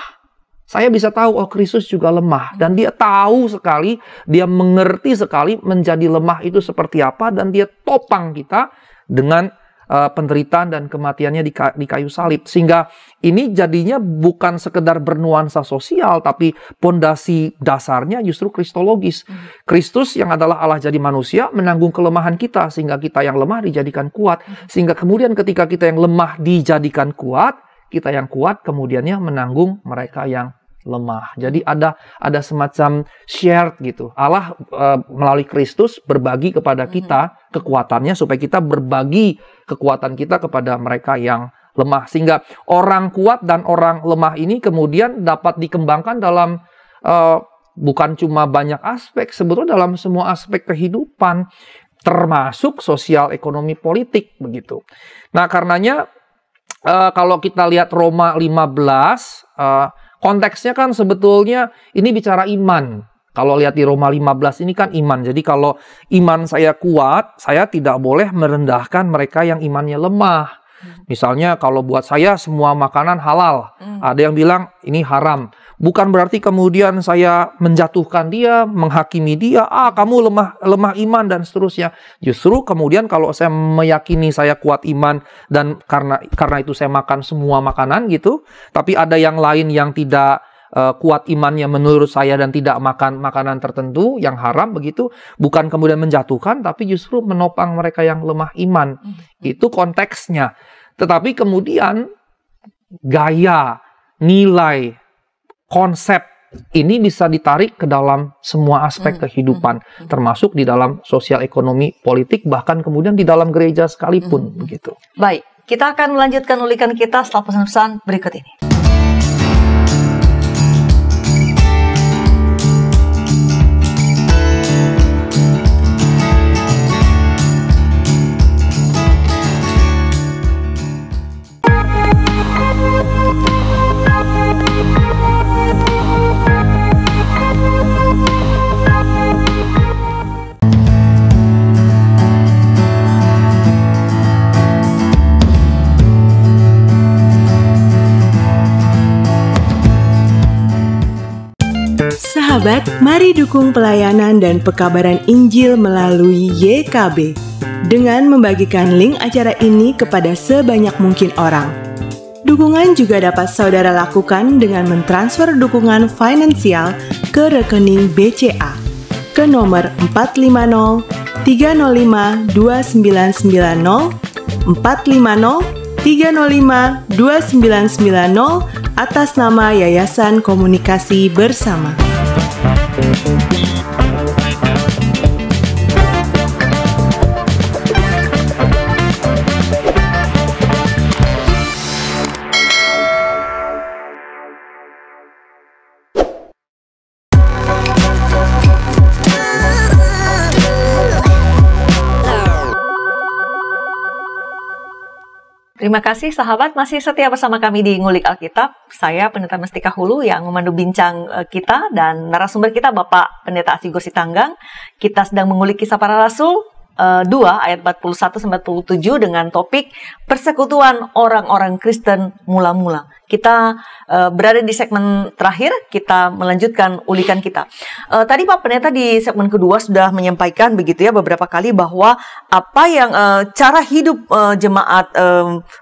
S2: saya bisa tahu, oh Kristus juga lemah. Dan dia tahu sekali, dia mengerti sekali menjadi lemah itu seperti apa. Dan dia topang kita dengan penderitaan dan kematiannya di kayu salib. Sehingga ini jadinya bukan sekedar bernuansa sosial, tapi pondasi dasarnya justru kristologis. Kristus yang adalah Allah jadi manusia menanggung kelemahan kita, sehingga kita yang lemah dijadikan kuat. Sehingga kemudian ketika kita yang lemah dijadikan kuat, kita yang kuat kemudiannya menanggung mereka yang lemah. Jadi ada semacam shared gitu. Allah melalui Kristus berbagi kepada kita kekuatannya supaya kita berbagi kekuatan kita kepada mereka yang lemah. Sehingga orang kuat dan orang lemah ini kemudian dapat dikembangkan dalam bukan cuma banyak aspek, sebetulnya dalam semua aspek kehidupan, termasuk sosial, ekonomi, politik begitu. Nah, karenanya kalau kita lihat Roma 15, konteksnya kan sebetulnya ini bicara iman. Kalau lihat di Roma 15 ini kan iman. Jadi kalau iman saya kuat, saya tidak boleh merendahkan mereka yang imannya lemah. Misalnya kalau buat saya semua makanan halal. Ada yang bilang ini haram. Bukan berarti kemudian saya menjatuhkan dia, menghakimi dia, kamu lemah iman dan seterusnya. Justru kemudian kalau saya meyakini saya kuat iman dan karena itu saya makan semua makanan gitu, tapi ada yang lain yang tidak kuat imannya menurut saya dan tidak makan makanan tertentu yang haram begitu, bukan kemudian menjatuhkan, tapi justru menopang mereka yang lemah iman. Itu konteksnya. Tetapi kemudian gaya, nilai, konsep ini bisa ditarik ke dalam semua aspek kehidupan, termasuk di dalam sosial, ekonomi, politik, bahkan kemudian di dalam gereja sekalipun begitu.
S1: Baik, kita akan melanjutkan ulikan kita setelah pesan-pesan berikut ini.
S3: Sahabat, mari dukung pelayanan dan pekabaran Injil melalui YKB dengan membagikan link acara ini kepada sebanyak mungkin orang. Dukungan juga dapat saudara lakukan dengan mentransfer dukungan finansial ke rekening BCA ke nomor 450 305 2990, 450 305 2990 atas nama Yayasan Komunikasi Bersama.
S1: Terima kasih sahabat masih setia bersama kami di Ngulik Alkitab. Saya Pendeta Mestika Hulu yang memandu bincang kita, dan narasumber kita Bapak Pendeta Asigur Sitanggang. Kita sedang mengulik Kisah Para Rasul 2 ayat 41-47 dengan topik persekutuan orang-orang Kristen mula-mula. Kita berada di segmen terakhir, kita melanjutkan ulikan kita. Tadi Pak Pendeta di segmen kedua sudah menyampaikan begitu ya beberapa kali bahwa apa yang cara hidup jemaat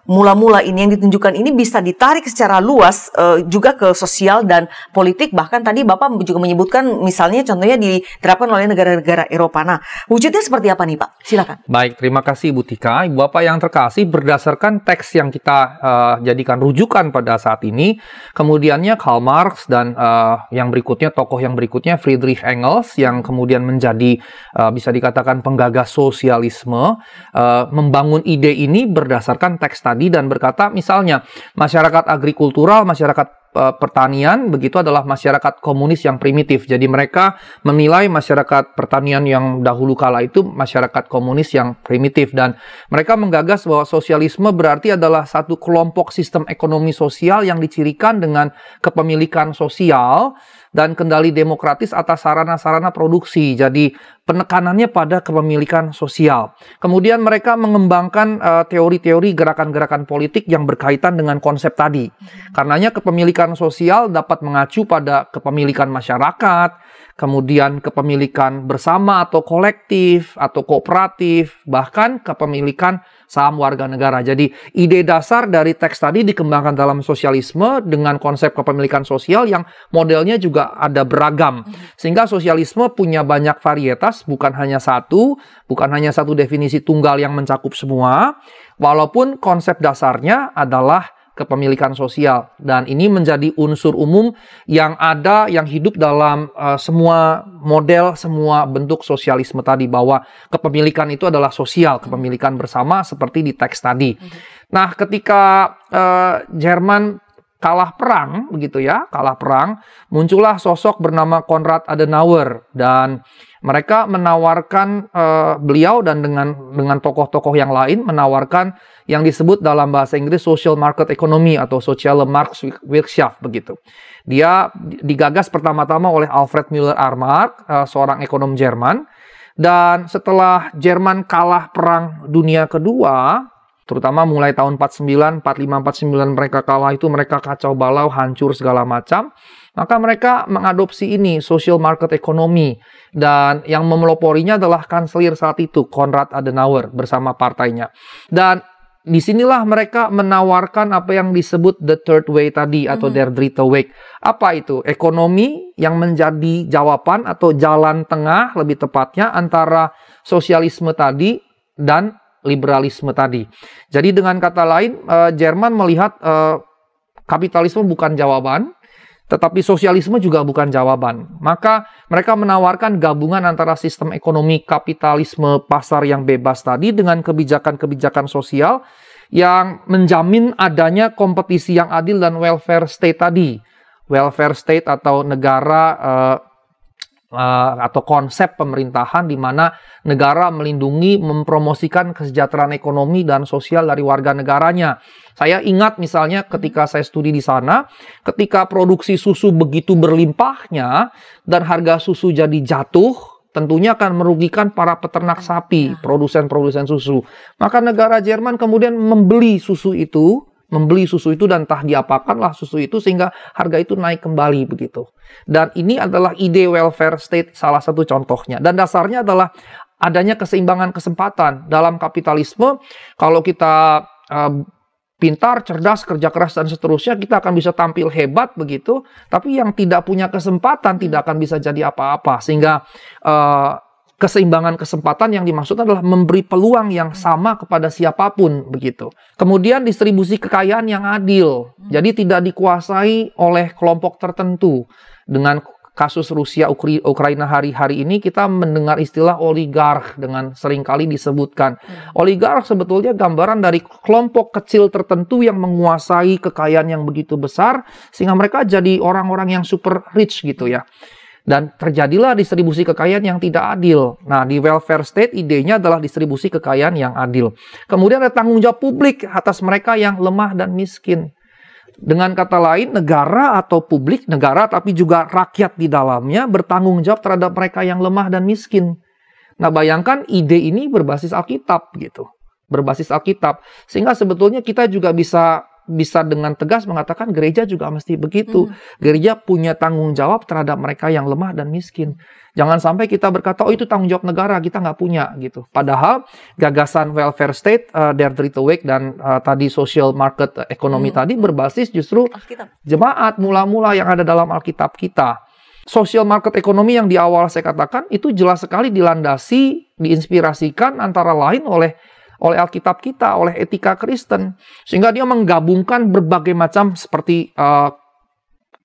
S1: mula-mula ini yang ditunjukkan ini bisa ditarik secara luas juga ke sosial dan politik. Bahkan tadi Bapak juga menyebutkan misalnya contohnya diterapkan oleh negara-negara Eropa. Nah, wujudnya seperti apa nih Pak? Silakan.
S2: Baik, terima kasih Ibu Tika. Ibu Bapak yang terkasih, berdasarkan teks yang kita jadikan rujukan pada saat ini, kemudiannya Karl Marx dan yang berikutnya, tokoh yang berikutnya Friedrich Engels yang kemudian menjadi bisa dikatakan penggagas sosialisme, membangun ide ini berdasarkan teks tadi dan berkata misalnya masyarakat agrikultural, masyarakat pertanian begitu adalah masyarakat komunis yang primitif. Jadi mereka menilai masyarakat pertanian yang dahulu kala itu masyarakat komunis yang primitif, dan mereka menggagas bahwa sosialisme berarti adalah satu kelompok sistem ekonomi sosial yang dicirikan dengan kepemilikan sosial dan kendali demokratis atas sarana-sarana produksi. Jadi penekanannya pada kepemilikan sosial. Kemudian mereka mengembangkan teori-teori gerakan-gerakan politik yang berkaitan dengan konsep tadi. Karenanya kepemilikan sosial dapat mengacu pada kepemilikan masyarakat, kemudian kepemilikan bersama atau kolektif atau kooperatif, bahkan kepemilikan saham warga negara. Jadi ide dasar dari teks tadi dikembangkan dalam sosialisme dengan konsep kepemilikan sosial yang modelnya juga ada beragam. Sehingga sosialisme punya banyak varietas, bukan hanya satu definisi tunggal yang mencakup semua, walaupun konsep dasarnya adalah kepemilikan sosial. Dan ini menjadi unsur umum yang ada, yang hidup dalam semua model, semua bentuk sosialisme tadi, bahwa kepemilikan itu adalah sosial, kepemilikan bersama seperti di teks tadi. Nah, ketika Jerman kalah perang, begitu ya, kalah perang, muncullah sosok bernama Konrad Adenauer, dan mereka menawarkan beliau dan dengan tokoh-tokoh yang lain menawarkan yang disebut dalam bahasa Inggris social market economy atau soziale Marktwirtschaft begitu. Dia digagas pertama-tama oleh Alfred Müller-Arndt, seorang ekonom Jerman, dan setelah Jerman kalah perang dunia kedua, terutama mulai tahun 49, 45, 49 mereka kalah itu, mereka kacau balau, hancur segala macam. Maka mereka mengadopsi ini, social market economy. Dan yang memeloporinya adalah kanselir saat itu, Konrad Adenauer bersama partainya. Dan disinilah mereka menawarkan apa yang disebut the third way tadi, atau der dritte Weg. Apa itu? Ekonomi yang menjadi jawaban atau jalan tengah lebih tepatnya antara sosialisme tadi dan liberalisme tadi. Jadi dengan kata lain, Jerman melihat kapitalisme bukan jawaban, tetapi sosialisme juga bukan jawaban. Maka mereka menawarkan gabungan antara sistem ekonomi kapitalisme pasar yang bebas tadi dengan kebijakan-kebijakan sosial yang menjamin adanya kompetisi yang adil dan welfare state tadi. Welfare state atau negara atau konsep pemerintahan di mana negara melindungi, mempromosikan kesejahteraan ekonomi dan sosial dari warga negaranya. Saya ingat misalnya ketika saya studi di sana, ketika produksi susu begitu berlimpahnya dan harga susu jadi jatuh, tentunya akan merugikan para peternak sapi, produsen-produsen susu. Maka negara Jerman kemudian membeli susu itu dan entah diapakanlah susu itu sehingga harga itu naik kembali begitu. Dan ini adalah ide welfare state salah satu contohnya. Dan dasarnya adalah adanya keseimbangan kesempatan dalam kapitalisme. Kalau kita pintar, cerdas, kerja keras dan seterusnya, kita akan bisa tampil hebat begitu. Tapi yang tidak punya kesempatan tidak akan bisa jadi apa-apa. Sehingga keseimbangan kesempatan yang dimaksud adalah memberi peluang yang sama kepada siapapun begitu. Kemudian distribusi kekayaan yang adil. Jadi tidak dikuasai oleh kelompok tertentu. Dengan kasus Rusia Ukraina hari-hari ini kita mendengar istilah oligark dengan seringkali disebutkan. Oligark sebetulnya gambaran dari kelompok kecil tertentu yang menguasai kekayaan yang begitu besar sehingga mereka jadi orang-orang yang super rich gitu ya. Dan terjadilah distribusi kekayaan yang tidak adil. Nah, di welfare state idenya adalah distribusi kekayaan yang adil. Kemudian ada tanggung jawab publik atas mereka yang lemah dan miskin. Dengan kata lain, negara atau publik, negara tapi juga rakyat di dalamnya bertanggung jawab terhadap mereka yang lemah dan miskin. Nah, bayangkan ide ini berbasis Alkitab gitu. Berbasis Alkitab. Sehingga sebetulnya kita juga bisa dengan tegas mengatakan gereja juga mesti begitu. Gereja punya tanggung jawab terhadap mereka yang lemah dan miskin. Jangan sampai kita berkata, oh itu tanggung jawab negara, kita nggak punya gitu. Padahal gagasan welfare state, Dare to Wake dan tadi social market economy tadi berbasis justru
S1: Alkitab.
S2: jemaat mula-mula yang ada dalam Alkitab kita. Social market economy yang di awal saya katakan itu jelas sekali dilandasi, diinspirasikan antara lain oleh Alkitab kita, oleh etika Kristen. Sehingga dia menggabungkan berbagai macam seperti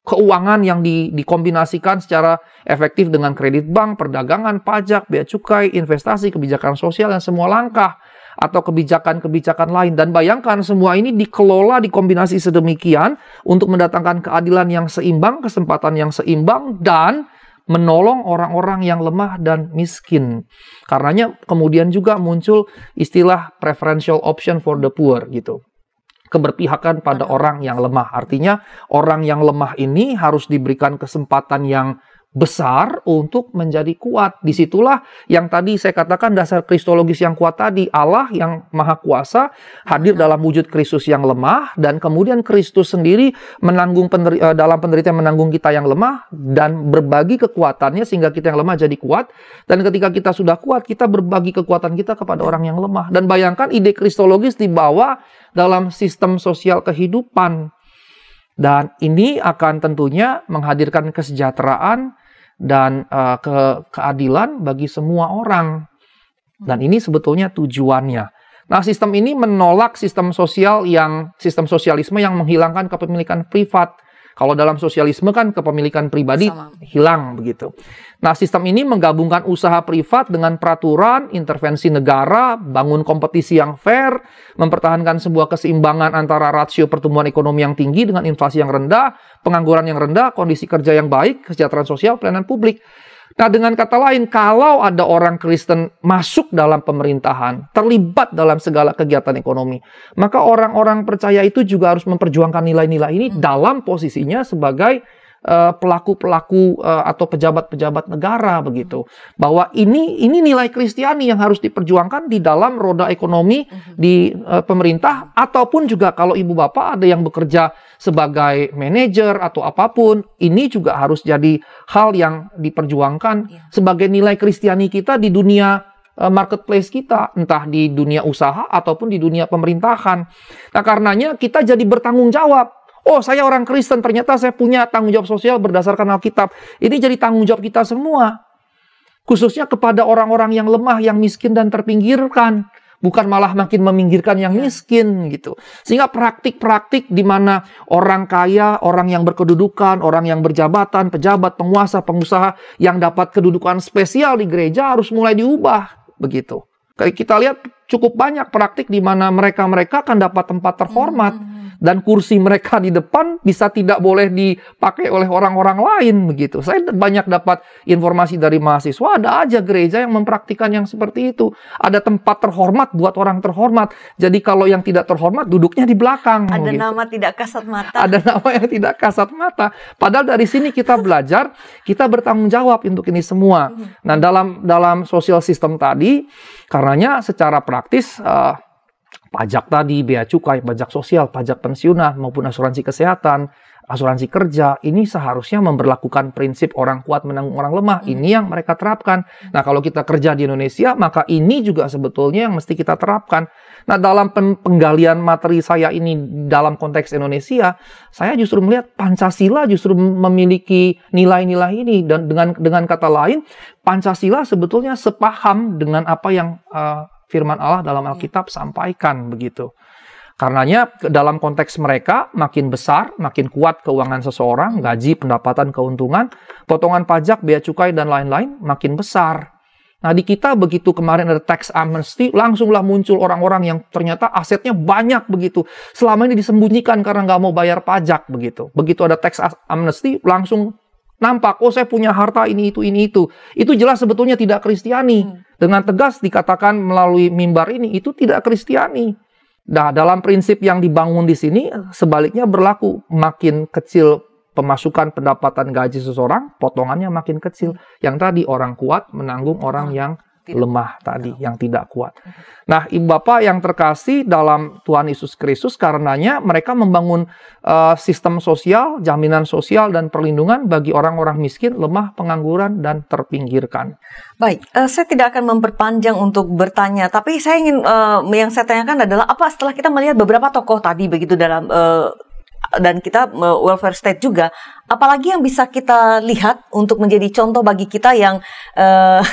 S2: keuangan yang dikombinasikan secara efektif dengan kredit bank, perdagangan, pajak, bea cukai, investasi, kebijakan sosial, dan semua langkah atau kebijakan-kebijakan lain. Dan bayangkan semua ini dikelola, dikombinasi sedemikian untuk mendatangkan keadilan yang seimbang, kesempatan yang seimbang, dan menolong orang-orang yang lemah dan miskin. Karenanya kemudian juga muncul istilah preferential option for the poor gitu. Keberpihakan pada orang yang lemah. Artinya orang yang lemah ini harus diberikan kesempatan yang besar untuk menjadi kuat. Disitulah yang tadi saya katakan dasar kristologis yang kuat tadi. Allah yang maha kuasa hadir dalam wujud Kristus yang lemah, dan kemudian Kristus sendiri menanggung dalam penderitaan menanggung kita yang lemah dan berbagi kekuatannya sehingga kita yang lemah jadi kuat. Dan ketika kita sudah kuat, kita berbagi kekuatan kita kepada orang yang lemah. Dan bayangkan ide kristologis dibawa dalam sistem sosial kehidupan. Dan ini akan tentunya menghadirkan kesejahteraan dan keadilan bagi semua orang. Dan ini sebetulnya tujuannya. Nah, sistem ini menolak sistem sosialisme yang menghilangkan kepemilikan privat. Kalau dalam sosialisme kan kepemilikan pribadi hilang begitu. Nah, sistem ini menggabungkan usaha privat dengan peraturan, intervensi negara, bangun kompetisi yang fair, mempertahankan sebuah keseimbangan antara rasio pertumbuhan ekonomi yang tinggi dengan inflasi yang rendah, pengangguran yang rendah, kondisi kerja yang baik, kesejahteraan sosial, pelayanan publik. Nah, dengan kata lain, kalau ada orang Kristen masuk dalam pemerintahan, terlibat dalam segala kegiatan ekonomi, maka orang-orang percaya itu juga harus memperjuangkan nilai-nilai ini dalam posisinya sebagai pelaku-pelaku atau pejabat-pejabat negara begitu. Bahwa ini nilai Kristiani yang harus diperjuangkan di dalam roda ekonomi di pemerintah, ataupun juga kalau ibu bapak ada yang bekerja sebagai manajer atau apapun, ini juga harus jadi hal yang diperjuangkan sebagai nilai Kristiani kita di dunia marketplace kita, entah di dunia usaha ataupun di dunia pemerintahan. Nah, karenanya kita jadi bertanggung jawab. Oh, saya orang Kristen, ternyata saya punya tanggung jawab sosial berdasarkan Alkitab. Ini jadi tanggung jawab kita semua. Khususnya kepada orang-orang yang lemah, yang miskin dan terpinggirkan. Bukan malah makin meminggirkan yang miskin gitu. Sehingga praktik-praktik di mana orang kaya, orang yang berkedudukan, orang yang berjabatan, pejabat, penguasa, pengusaha yang dapat kedudukan spesial di gereja harus mulai diubah begitu. Kita lihat cukup banyak praktik di mana mereka akan dapat tempat terhormat. Dan kursi mereka di depan bisa tidak boleh dipakai oleh orang-orang lain begitu. Saya banyak dapat informasi dari mahasiswa, ada aja gereja yang mempraktikkan yang seperti itu. Ada tempat terhormat buat orang terhormat. Jadi kalau yang tidak terhormat duduknya di belakang.
S1: Ada
S2: gitu.
S1: nama tidak kasat mata.
S2: Ada nama yang tidak kasat mata. Padahal dari sini kita belajar, kita bertanggung jawab untuk ini semua. Nah, dalam social system tadi, karenanya secara praktis pajak tadi, bea cukai, pajak sosial, pajak pensiunan, maupun asuransi kesehatan, asuransi kerja, ini seharusnya memberlakukan prinsip orang kuat menanggung orang lemah. Ini yang mereka terapkan. Nah, kalau kita kerja di Indonesia, maka ini juga sebetulnya yang mesti kita terapkan. Nah, dalam penggalian materi saya ini dalam konteks Indonesia, saya justru melihat Pancasila justru memiliki nilai-nilai ini. Dan dengan kata lain, Pancasila sebetulnya sepaham dengan apa yang firman Allah dalam Alkitab sampaikan begitu. Karenanya dalam konteks mereka makin besar, makin kuat keuangan seseorang, gaji, pendapatan, keuntungan, potongan pajak, bea cukai dan lain-lain makin besar. Nah, di kita begitu kemarin ada tax amnesty, langsunglah muncul orang-orang yang ternyata asetnya banyak begitu. Selama ini disembunyikan karena nggak mau bayar pajak begitu. Begitu ada tax amnesty, langsung nampak, oh saya punya harta ini, itu, ini, itu. Itu jelas sebetulnya tidak Kristiani. Dengan tegas dikatakan melalui mimbar ini, itu tidak Kristiani. Nah, dalam prinsip yang dibangun di sini, sebaliknya berlaku. Makin kecil pemasukan pendapatan gaji seseorang, potongannya makin kecil. Yang tadi orang kuat menanggung orang yang lemah tadi, yang tidak kuat. Nah, Ibu Bapak yang terkasih dalam Tuhan Yesus Kristus, karenanya mereka membangun sistem sosial, jaminan sosial, dan perlindungan bagi orang-orang miskin, lemah, pengangguran, dan terpinggirkan.
S1: Baik, saya tidak akan memperpanjang untuk bertanya, tapi saya ingin, yang saya tanyakan adalah, apa setelah kita melihat beberapa tokoh tadi begitu dalam dan kita welfare state juga, apalagi yang bisa kita lihat untuk menjadi contoh bagi kita yang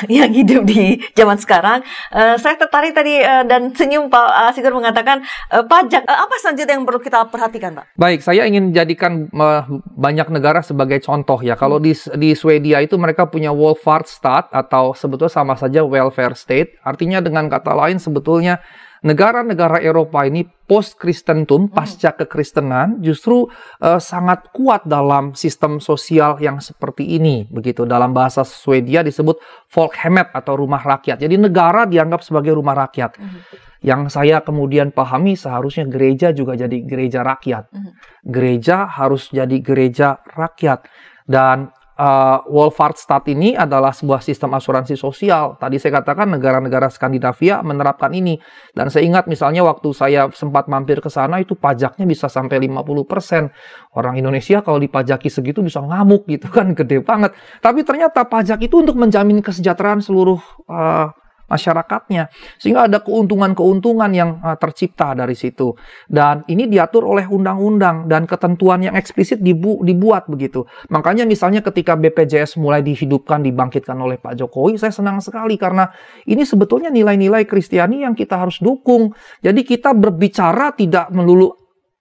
S1: hidup di zaman sekarang. Saya tertarik tadi dan senyum Pak Sigurd mengatakan pajak. Apa selanjutnya yang perlu kita perhatikan, Pak?
S2: Baik, saya ingin jadikan banyak negara sebagai contoh ya. Kalau di Swedia itu mereka punya welfare state atau sebetulnya sama saja welfare state. Artinya dengan kata lain sebetulnya negara-negara Eropa ini post-Kristentum, pasca kekristenan, justru sangat kuat dalam sistem sosial yang seperti ini. Begitu, dalam bahasa Swedia disebut folkhemmet atau rumah rakyat. Jadi negara dianggap sebagai rumah rakyat. Yang saya kemudian pahami seharusnya gereja juga jadi gereja rakyat. Gereja harus jadi gereja rakyat. Dan welfare state ini adalah sebuah sistem asuransi sosial. Tadi saya katakan negara-negara Skandinavia menerapkan ini. Dan saya ingat misalnya waktu saya sempat mampir ke sana itu pajaknya bisa sampai 50%. Orang Indonesia kalau dipajaki segitu bisa ngamuk gitu kan, gede banget. Tapi ternyata pajak itu untuk menjamin kesejahteraan seluruh masyarakatnya. Sehingga ada keuntungan-keuntungan yang tercipta dari situ. Dan ini diatur oleh undang-undang dan ketentuan yang eksplisit dibuat begitu. Makanya misalnya ketika BPJS mulai dihidupkan, dibangkitkan oleh Pak Jokowi, saya senang sekali karena ini sebetulnya nilai-nilai Kristiani yang kita harus dukung. Jadi kita berbicara tidak melulu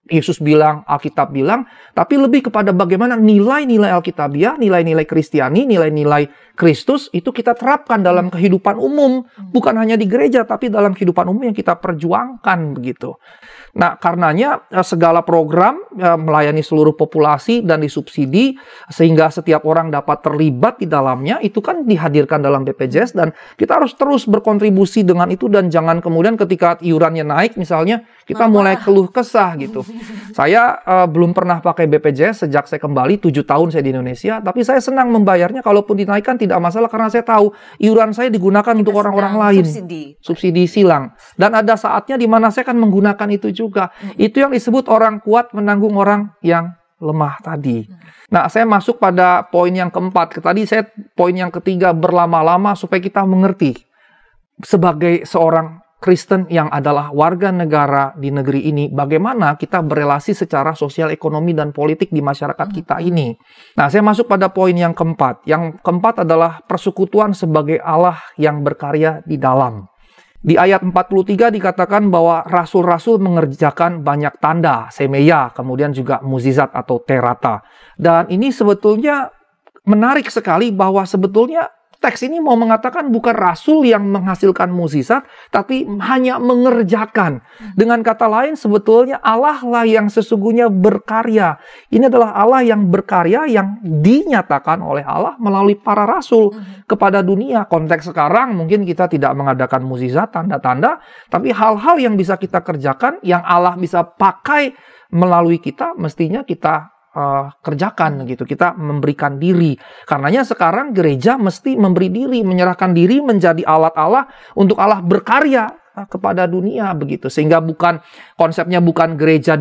S2: Yesus bilang, Alkitab bilang, tapi lebih kepada bagaimana nilai-nilai Alkitabiah, nilai-nilai Kristiani, nilai-nilai Kristus itu kita terapkan dalam kehidupan umum, bukan hanya di gereja, tapi dalam kehidupan umum yang kita perjuangkan begitu. Nah, karenanya segala program melayani seluruh populasi dan disubsidi sehingga setiap orang dapat terlibat di dalamnya, itu kan dihadirkan dalam BPJS dan kita harus terus berkontribusi dengan itu dan jangan kemudian ketika iurannya naik misalnya kita mulai keluh kesah gitu. Saya belum pernah pakai BPJS sejak saya kembali 7 tahun saya di Indonesia, tapi saya senang membayarnya kalaupun dinaikkan tidak masalah karena saya tahu iuran saya digunakan untuk orang-orang lain. Subsidi silang. Dan ada saatnya di mana saya akan menggunakan itu juga. Itu yang disebut orang kuat menanggung orang yang lemah tadi. Nah, saya masuk pada poin yang keempat. Tadi saya poin yang ketiga berlama-lama supaya kita mengerti sebagai seorang Kristen yang adalah warga negara di negeri ini, bagaimana kita berelasi secara sosial, ekonomi, dan politik di masyarakat kita ini. Nah, saya masuk pada poin yang keempat. Yang keempat adalah persekutuan sebagai Allah yang berkarya di dalam. Di ayat 43 dikatakan bahwa rasul-rasul mengerjakan banyak tanda, semeia, kemudian juga mukjizat atau terata. Dan ini sebetulnya menarik sekali bahwa sebetulnya teks ini mau mengatakan bukan rasul yang menghasilkan mukjizat, tapi hanya mengerjakan. Dengan kata lain, sebetulnya Allah lah yang sesungguhnya berkarya. Ini adalah Allah yang berkarya yang dinyatakan oleh Allah melalui para rasul kepada dunia. Konteks sekarang mungkin kita tidak mengadakan mukjizat, tanda-tanda, tapi hal-hal yang bisa kita kerjakan, yang Allah bisa pakai melalui kita, mestinya kita kerjakan gitu, kita memberikan diri. Karenanya sekarang gereja mesti memberi diri, menyerahkan diri menjadi alat Allah untuk Allah berkarya kepada dunia begitu. Sehingga konsepnya bukan gereja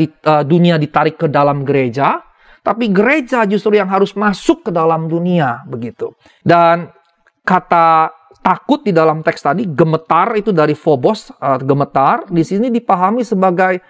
S2: dunia ditarik ke dalam gereja, tapi gereja justru yang harus masuk ke dalam dunia begitu. Dan kata takut di dalam teks tadi, gemetar itu dari phobos, gemetar, di sini dipahami sebagai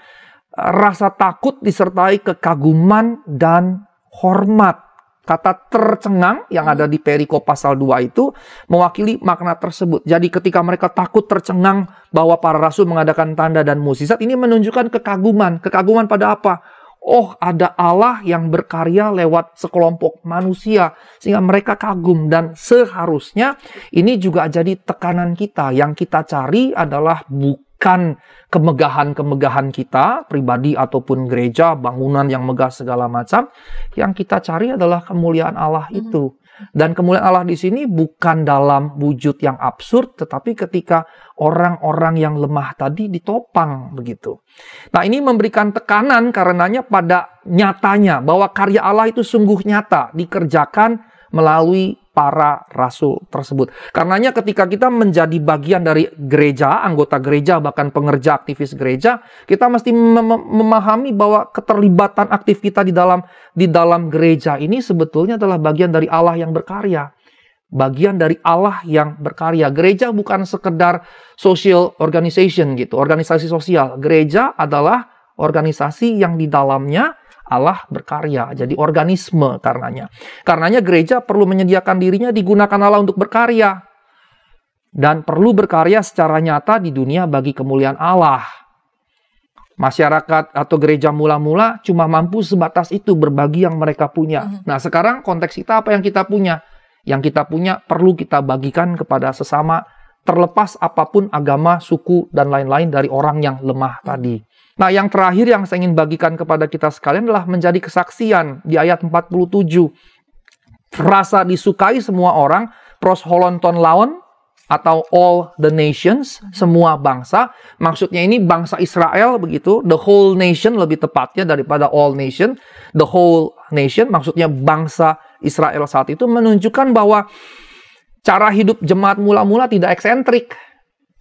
S2: rasa takut disertai kekaguman dan hormat. Kata tercengang yang ada di perikop pasal 2 itu mewakili makna tersebut. Jadi ketika mereka takut tercengang bahwa para rasul mengadakan tanda dan mukjizat, ini menunjukkan kekaguman. Kekaguman pada apa? Oh, ada Allah yang berkarya lewat sekelompok manusia sehingga mereka kagum. Dan seharusnya ini juga jadi tekanan kita. Yang kita cari adalah bukan kemegahan-kemegahan kita, pribadi ataupun gereja, bangunan yang megah segala macam. Yang kita cari adalah kemuliaan Allah itu. Dan kemuliaan Allah di sini bukan dalam wujud yang absurd, tetapi ketika orang-orang yang lemah tadi ditopang begitu. Nah, ini memberikan tekanan karenanya pada nyatanya bahwa karya Allah itu sungguh nyata dikerjakan melalui para rasul tersebut. Karenanya ketika kita menjadi bagian dari gereja, anggota gereja, bahkan pengerja aktivis gereja, kita mesti memahami bahwa keterlibatan aktif kita di dalam gereja ini sebetulnya adalah bagian dari Allah yang berkarya. Bagian dari Allah yang berkarya. Gereja bukan sekedar social organization gitu, organisasi sosial. Gereja adalah organisasi yang di dalamnya Allah berkarya, jadi organisme karenanya. Karenanya gereja perlu menyediakan dirinya digunakan Allah untuk berkarya. Dan perlu berkarya secara nyata di dunia bagi kemuliaan Allah. Masyarakat atau gereja mula-mula cuma mampu sebatas itu berbagi yang mereka punya. Nah sekarang konteks kita apa yang kita punya? Yang kita punya perlu kita bagikan kepada sesama terlepas apapun agama, suku, dan lain-lain dari orang yang lemah tadi. Nah, yang terakhir yang saya ingin bagikan kepada kita sekalian adalah menjadi kesaksian di ayat 47. Rasa disukai semua orang, pros holonton laon, atau all the nations, semua bangsa. Maksudnya ini bangsa Israel begitu, the whole nation lebih tepatnya daripada all nation. The whole nation, maksudnya bangsa Israel saat itu menunjukkan bahwa cara hidup jemaat mula-mula tidak eksentrik.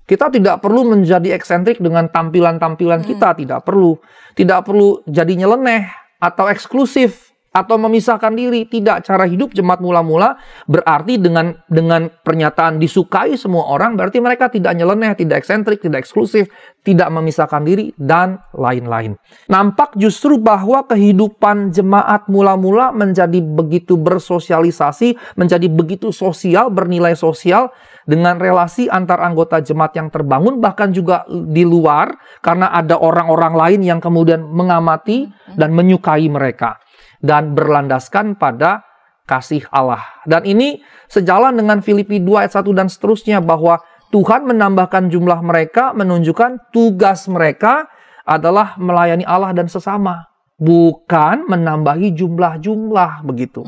S2: Kita tidak perlu menjadi eksentrik dengan tampilan-tampilan kita, tidak perlu. Tidak perlu jadi nyeleneh atau eksklusif atau memisahkan diri. Tidak, cara hidup jemaat mula-mula berarti dengan pernyataan disukai semua orang, berarti mereka tidak nyeleneh, tidak eksentrik, tidak eksklusif, tidak memisahkan diri, dan lain-lain. Nampak justru bahwa kehidupan jemaat mula-mula menjadi begitu bersosialisasi, menjadi begitu sosial, bernilai sosial, dengan relasi antar anggota jemaat yang terbangun, bahkan juga di luar, karena ada orang-orang lain yang kemudian mengamati dan menyukai mereka. Dan berlandaskan pada kasih Allah. Dan ini sejalan dengan Filipi 2 ayat 1 dan seterusnya, bahwa Tuhan menambahkan jumlah mereka, menunjukkan tugas mereka adalah melayani Allah dan sesama. Bukan menambahi jumlah-jumlah begitu.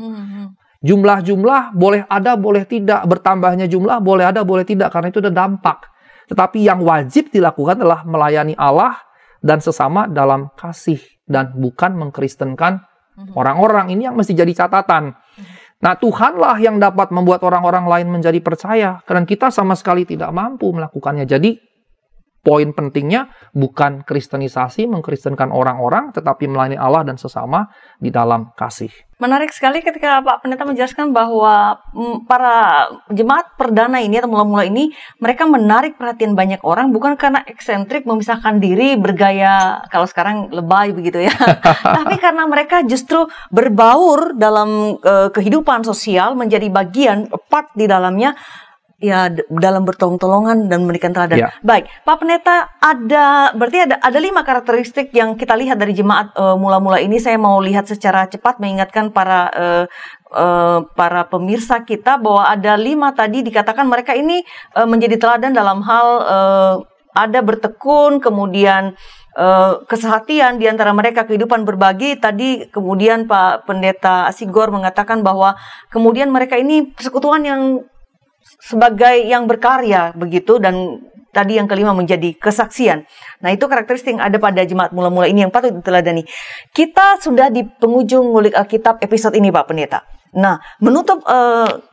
S2: Jumlah-jumlah boleh ada, boleh tidak. Bertambahnya jumlah boleh ada, boleh tidak. Karena itu ada dampak. Tetapi yang wajib dilakukan adalah melayani Allah dan sesama dalam kasih. Dan bukan mengkristenkan orang-orang. Ini yang mesti jadi catatan. Nah, Tuhanlah yang dapat membuat orang-orang lain menjadi percaya. Karena kita sama sekali tidak mampu melakukannya. Jadi, poin pentingnya bukan kristenisasi, mengkristenkan orang-orang, tetapi melayani Allah dan sesama di dalam kasih.
S1: Menarik sekali ketika Pak Pendeta menjelaskan bahwa para jemaat perdana ini atau mula-mula ini, mereka menarik perhatian banyak orang bukan karena eksentrik, memisahkan diri, bergaya, kalau sekarang lebay begitu ya. Tapi karena mereka justru berbaur dalam kehidupan sosial, menjadi bagian, part di dalamnya, ya dalam bertolong-tolongan dan memberikan teladan. Ya. Baik, Pak Pendeta, berarti ada 5 karakteristik yang kita lihat dari jemaat mula-mula ini. Saya mau lihat secara cepat, mengingatkan para pemirsa kita bahwa ada 5 tadi dikatakan mereka ini menjadi teladan dalam hal ada bertekun, kemudian kesehatian di antara mereka, kehidupan berbagi. Tadi kemudian Pak Pendeta Sigor mengatakan bahwa kemudian mereka ini persekutuan yang sebagai yang berkarya begitu, dan tadi yang kelima menjadi kesaksian. Nah, itu karakteristik yang ada pada jemaat mula-mula ini yang patut diteladani. Kita sudah di penghujung ngulik Alkitab episode ini, Pak Pendeta. Nah, menutup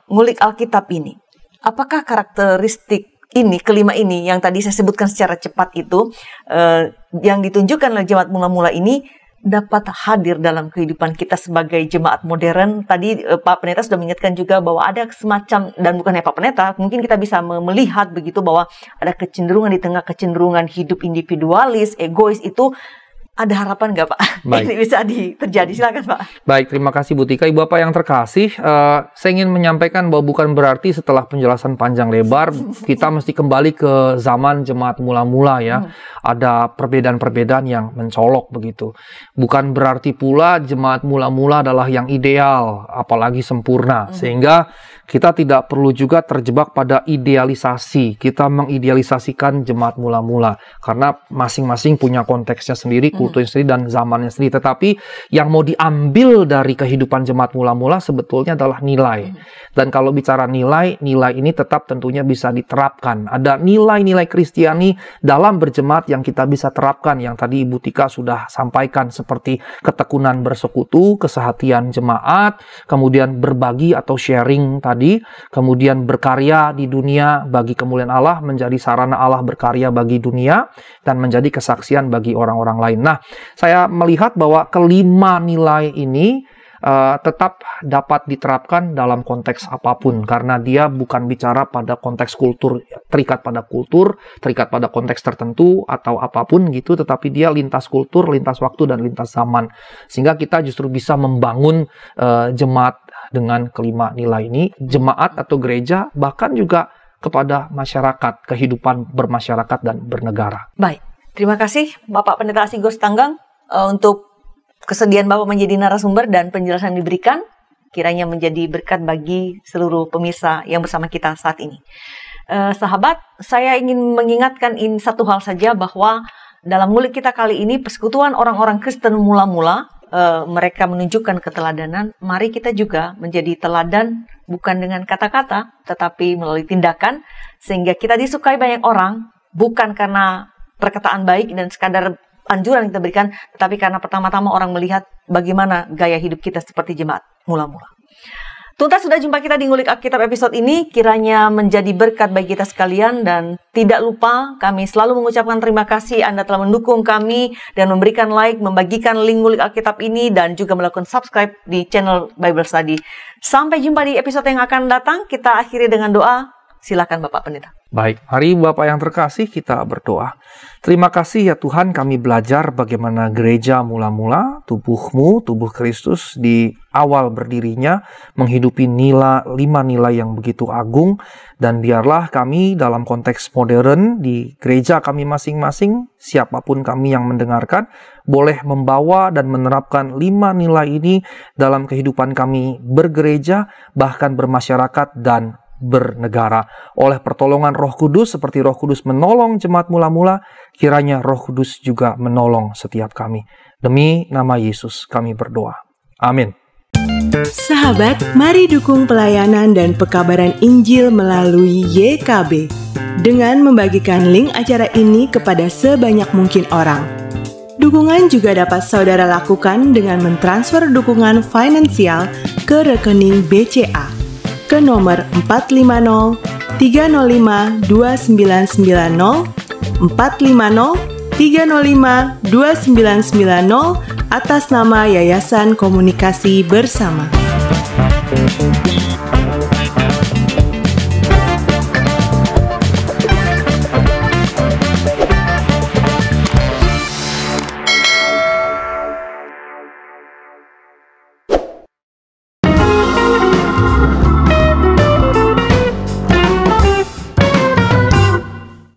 S1: ngulik Alkitab ini, apakah karakteristik kelima ini yang tadi saya sebutkan secara cepat itu, yang ditunjukkan oleh jemaat mula-mula ini dapat hadir dalam kehidupan kita sebagai jemaat modern. Tadi Pak Pendeta sudah mengingatkan juga bahwa ada semacam, dan bukan hanya Pak Pendeta, mungkin kita bisa melihat begitu bahwa ada kecenderungan di tengah kecenderungan hidup individualis, egois itu. Ada harapan nggak Pak?
S2: Baik.
S1: Ini bisa terjadi, silakan Pak.
S2: Baik, terima kasih Bu Tika. Ibu Bapak yang terkasih, saya ingin menyampaikan bahwa bukan berarti setelah penjelasan panjang lebar kita mesti kembali ke zaman jemaat mula-mula ya. Ada perbedaan-perbedaan yang mencolok begitu. Bukan berarti pula jemaat mula-mula adalah yang ideal, apalagi sempurna. Sehingga kita tidak perlu juga terjebak pada idealisasi. Kita mengidealisasikan jemaat mula-mula karena masing-masing punya konteksnya sendiri, kulturnya sendiri, dan zamannya sendiri. Tetapi yang mau diambil dari kehidupan jemaat mula-mula sebetulnya adalah nilai. Dan kalau bicara nilai, nilai ini tetap tentunya bisa diterapkan. Ada nilai-nilai Kristiani dalam berjemaat yang kita bisa terapkan, yang tadi Ibu Tika sudah sampaikan, seperti ketekunan bersekutu, kesehatian jemaat, kemudian berbagi atau sharing tadi, kemudian berkarya di dunia bagi kemuliaan Allah, menjadi sarana Allah berkarya bagi dunia, dan menjadi kesaksian bagi orang-orang lain. Nah, saya melihat bahwa kelima nilai ini tetap dapat diterapkan dalam konteks apapun, karena dia bukan bicara pada konteks kultur, terikat pada kultur, terikat pada konteks tertentu atau apapun gitu, tetapi dia lintas kultur, lintas waktu, dan lintas zaman. Sehingga kita justru bisa membangun jemaat dengan kelima nilai ini, jemaat atau gereja, bahkan juga kepada masyarakat, kehidupan bermasyarakat dan bernegara.
S1: Baik, terima kasih Bapak Pendeta Asigos Tanggang untuk kesediaan Bapak menjadi narasumber dan penjelasan yang diberikan, kiranya menjadi berkat bagi seluruh pemirsa yang bersama kita saat ini. Sahabat, saya ingin mengingatkan satu hal saja, bahwa dalam ngulik kita kali ini, persekutuan orang-orang Kristen mula-mula, mereka menunjukkan keteladanan. Mari kita juga menjadi teladan, bukan dengan kata-kata, tetapi melalui tindakan, sehingga kita disukai banyak orang, bukan karena perkataan baik dan sekadar anjuran yang kita berikan, tetapi karena pertama-tama orang melihat bagaimana gaya hidup kita seperti jemaat mula-mula. Tuntas sudah jumpa kita di Ngulik Alkitab episode ini, kiranya menjadi berkat bagi kita sekalian, dan tidak lupa kami selalu mengucapkan terima kasih Anda telah mendukung kami dan memberikan like, membagikan link Ngulik Alkitab ini, dan juga melakukan subscribe di channel Bible Study. Sampai jumpa di episode yang akan datang. Kita akhiri dengan doa. Silakan Bapak Pendeta.
S2: Baik, mari Bapak yang terkasih, kita berdoa. Terima kasih ya Tuhan, kami belajar bagaimana gereja mula-mula, tubuh-Mu, tubuh Kristus di awal berdirinya, menghidupi 5 nilai yang begitu agung. Dan biarlah kami dalam konteks modern di gereja kami masing-masing, siapapun kami yang mendengarkan, boleh membawa dan menerapkan 5 nilai ini dalam kehidupan kami bergereja, bahkan bermasyarakat dan bernegara. Oleh pertolongan Roh Kudus, seperti Roh Kudus menolong jemaat mula-mula, kiranya Roh Kudus juga menolong setiap kami. Demi nama Yesus kami berdoa. Amin.
S3: Sahabat, mari dukung pelayanan dan pekabaran Injil melalui YKB dengan membagikan link acara ini kepada sebanyak mungkin orang. Dukungan juga dapat saudara lakukan dengan mentransfer dukungan finansial ke rekening BCA ke nomor 450-305-2990, 450-305-2990 atas nama Yayasan Komunikasi Bersama.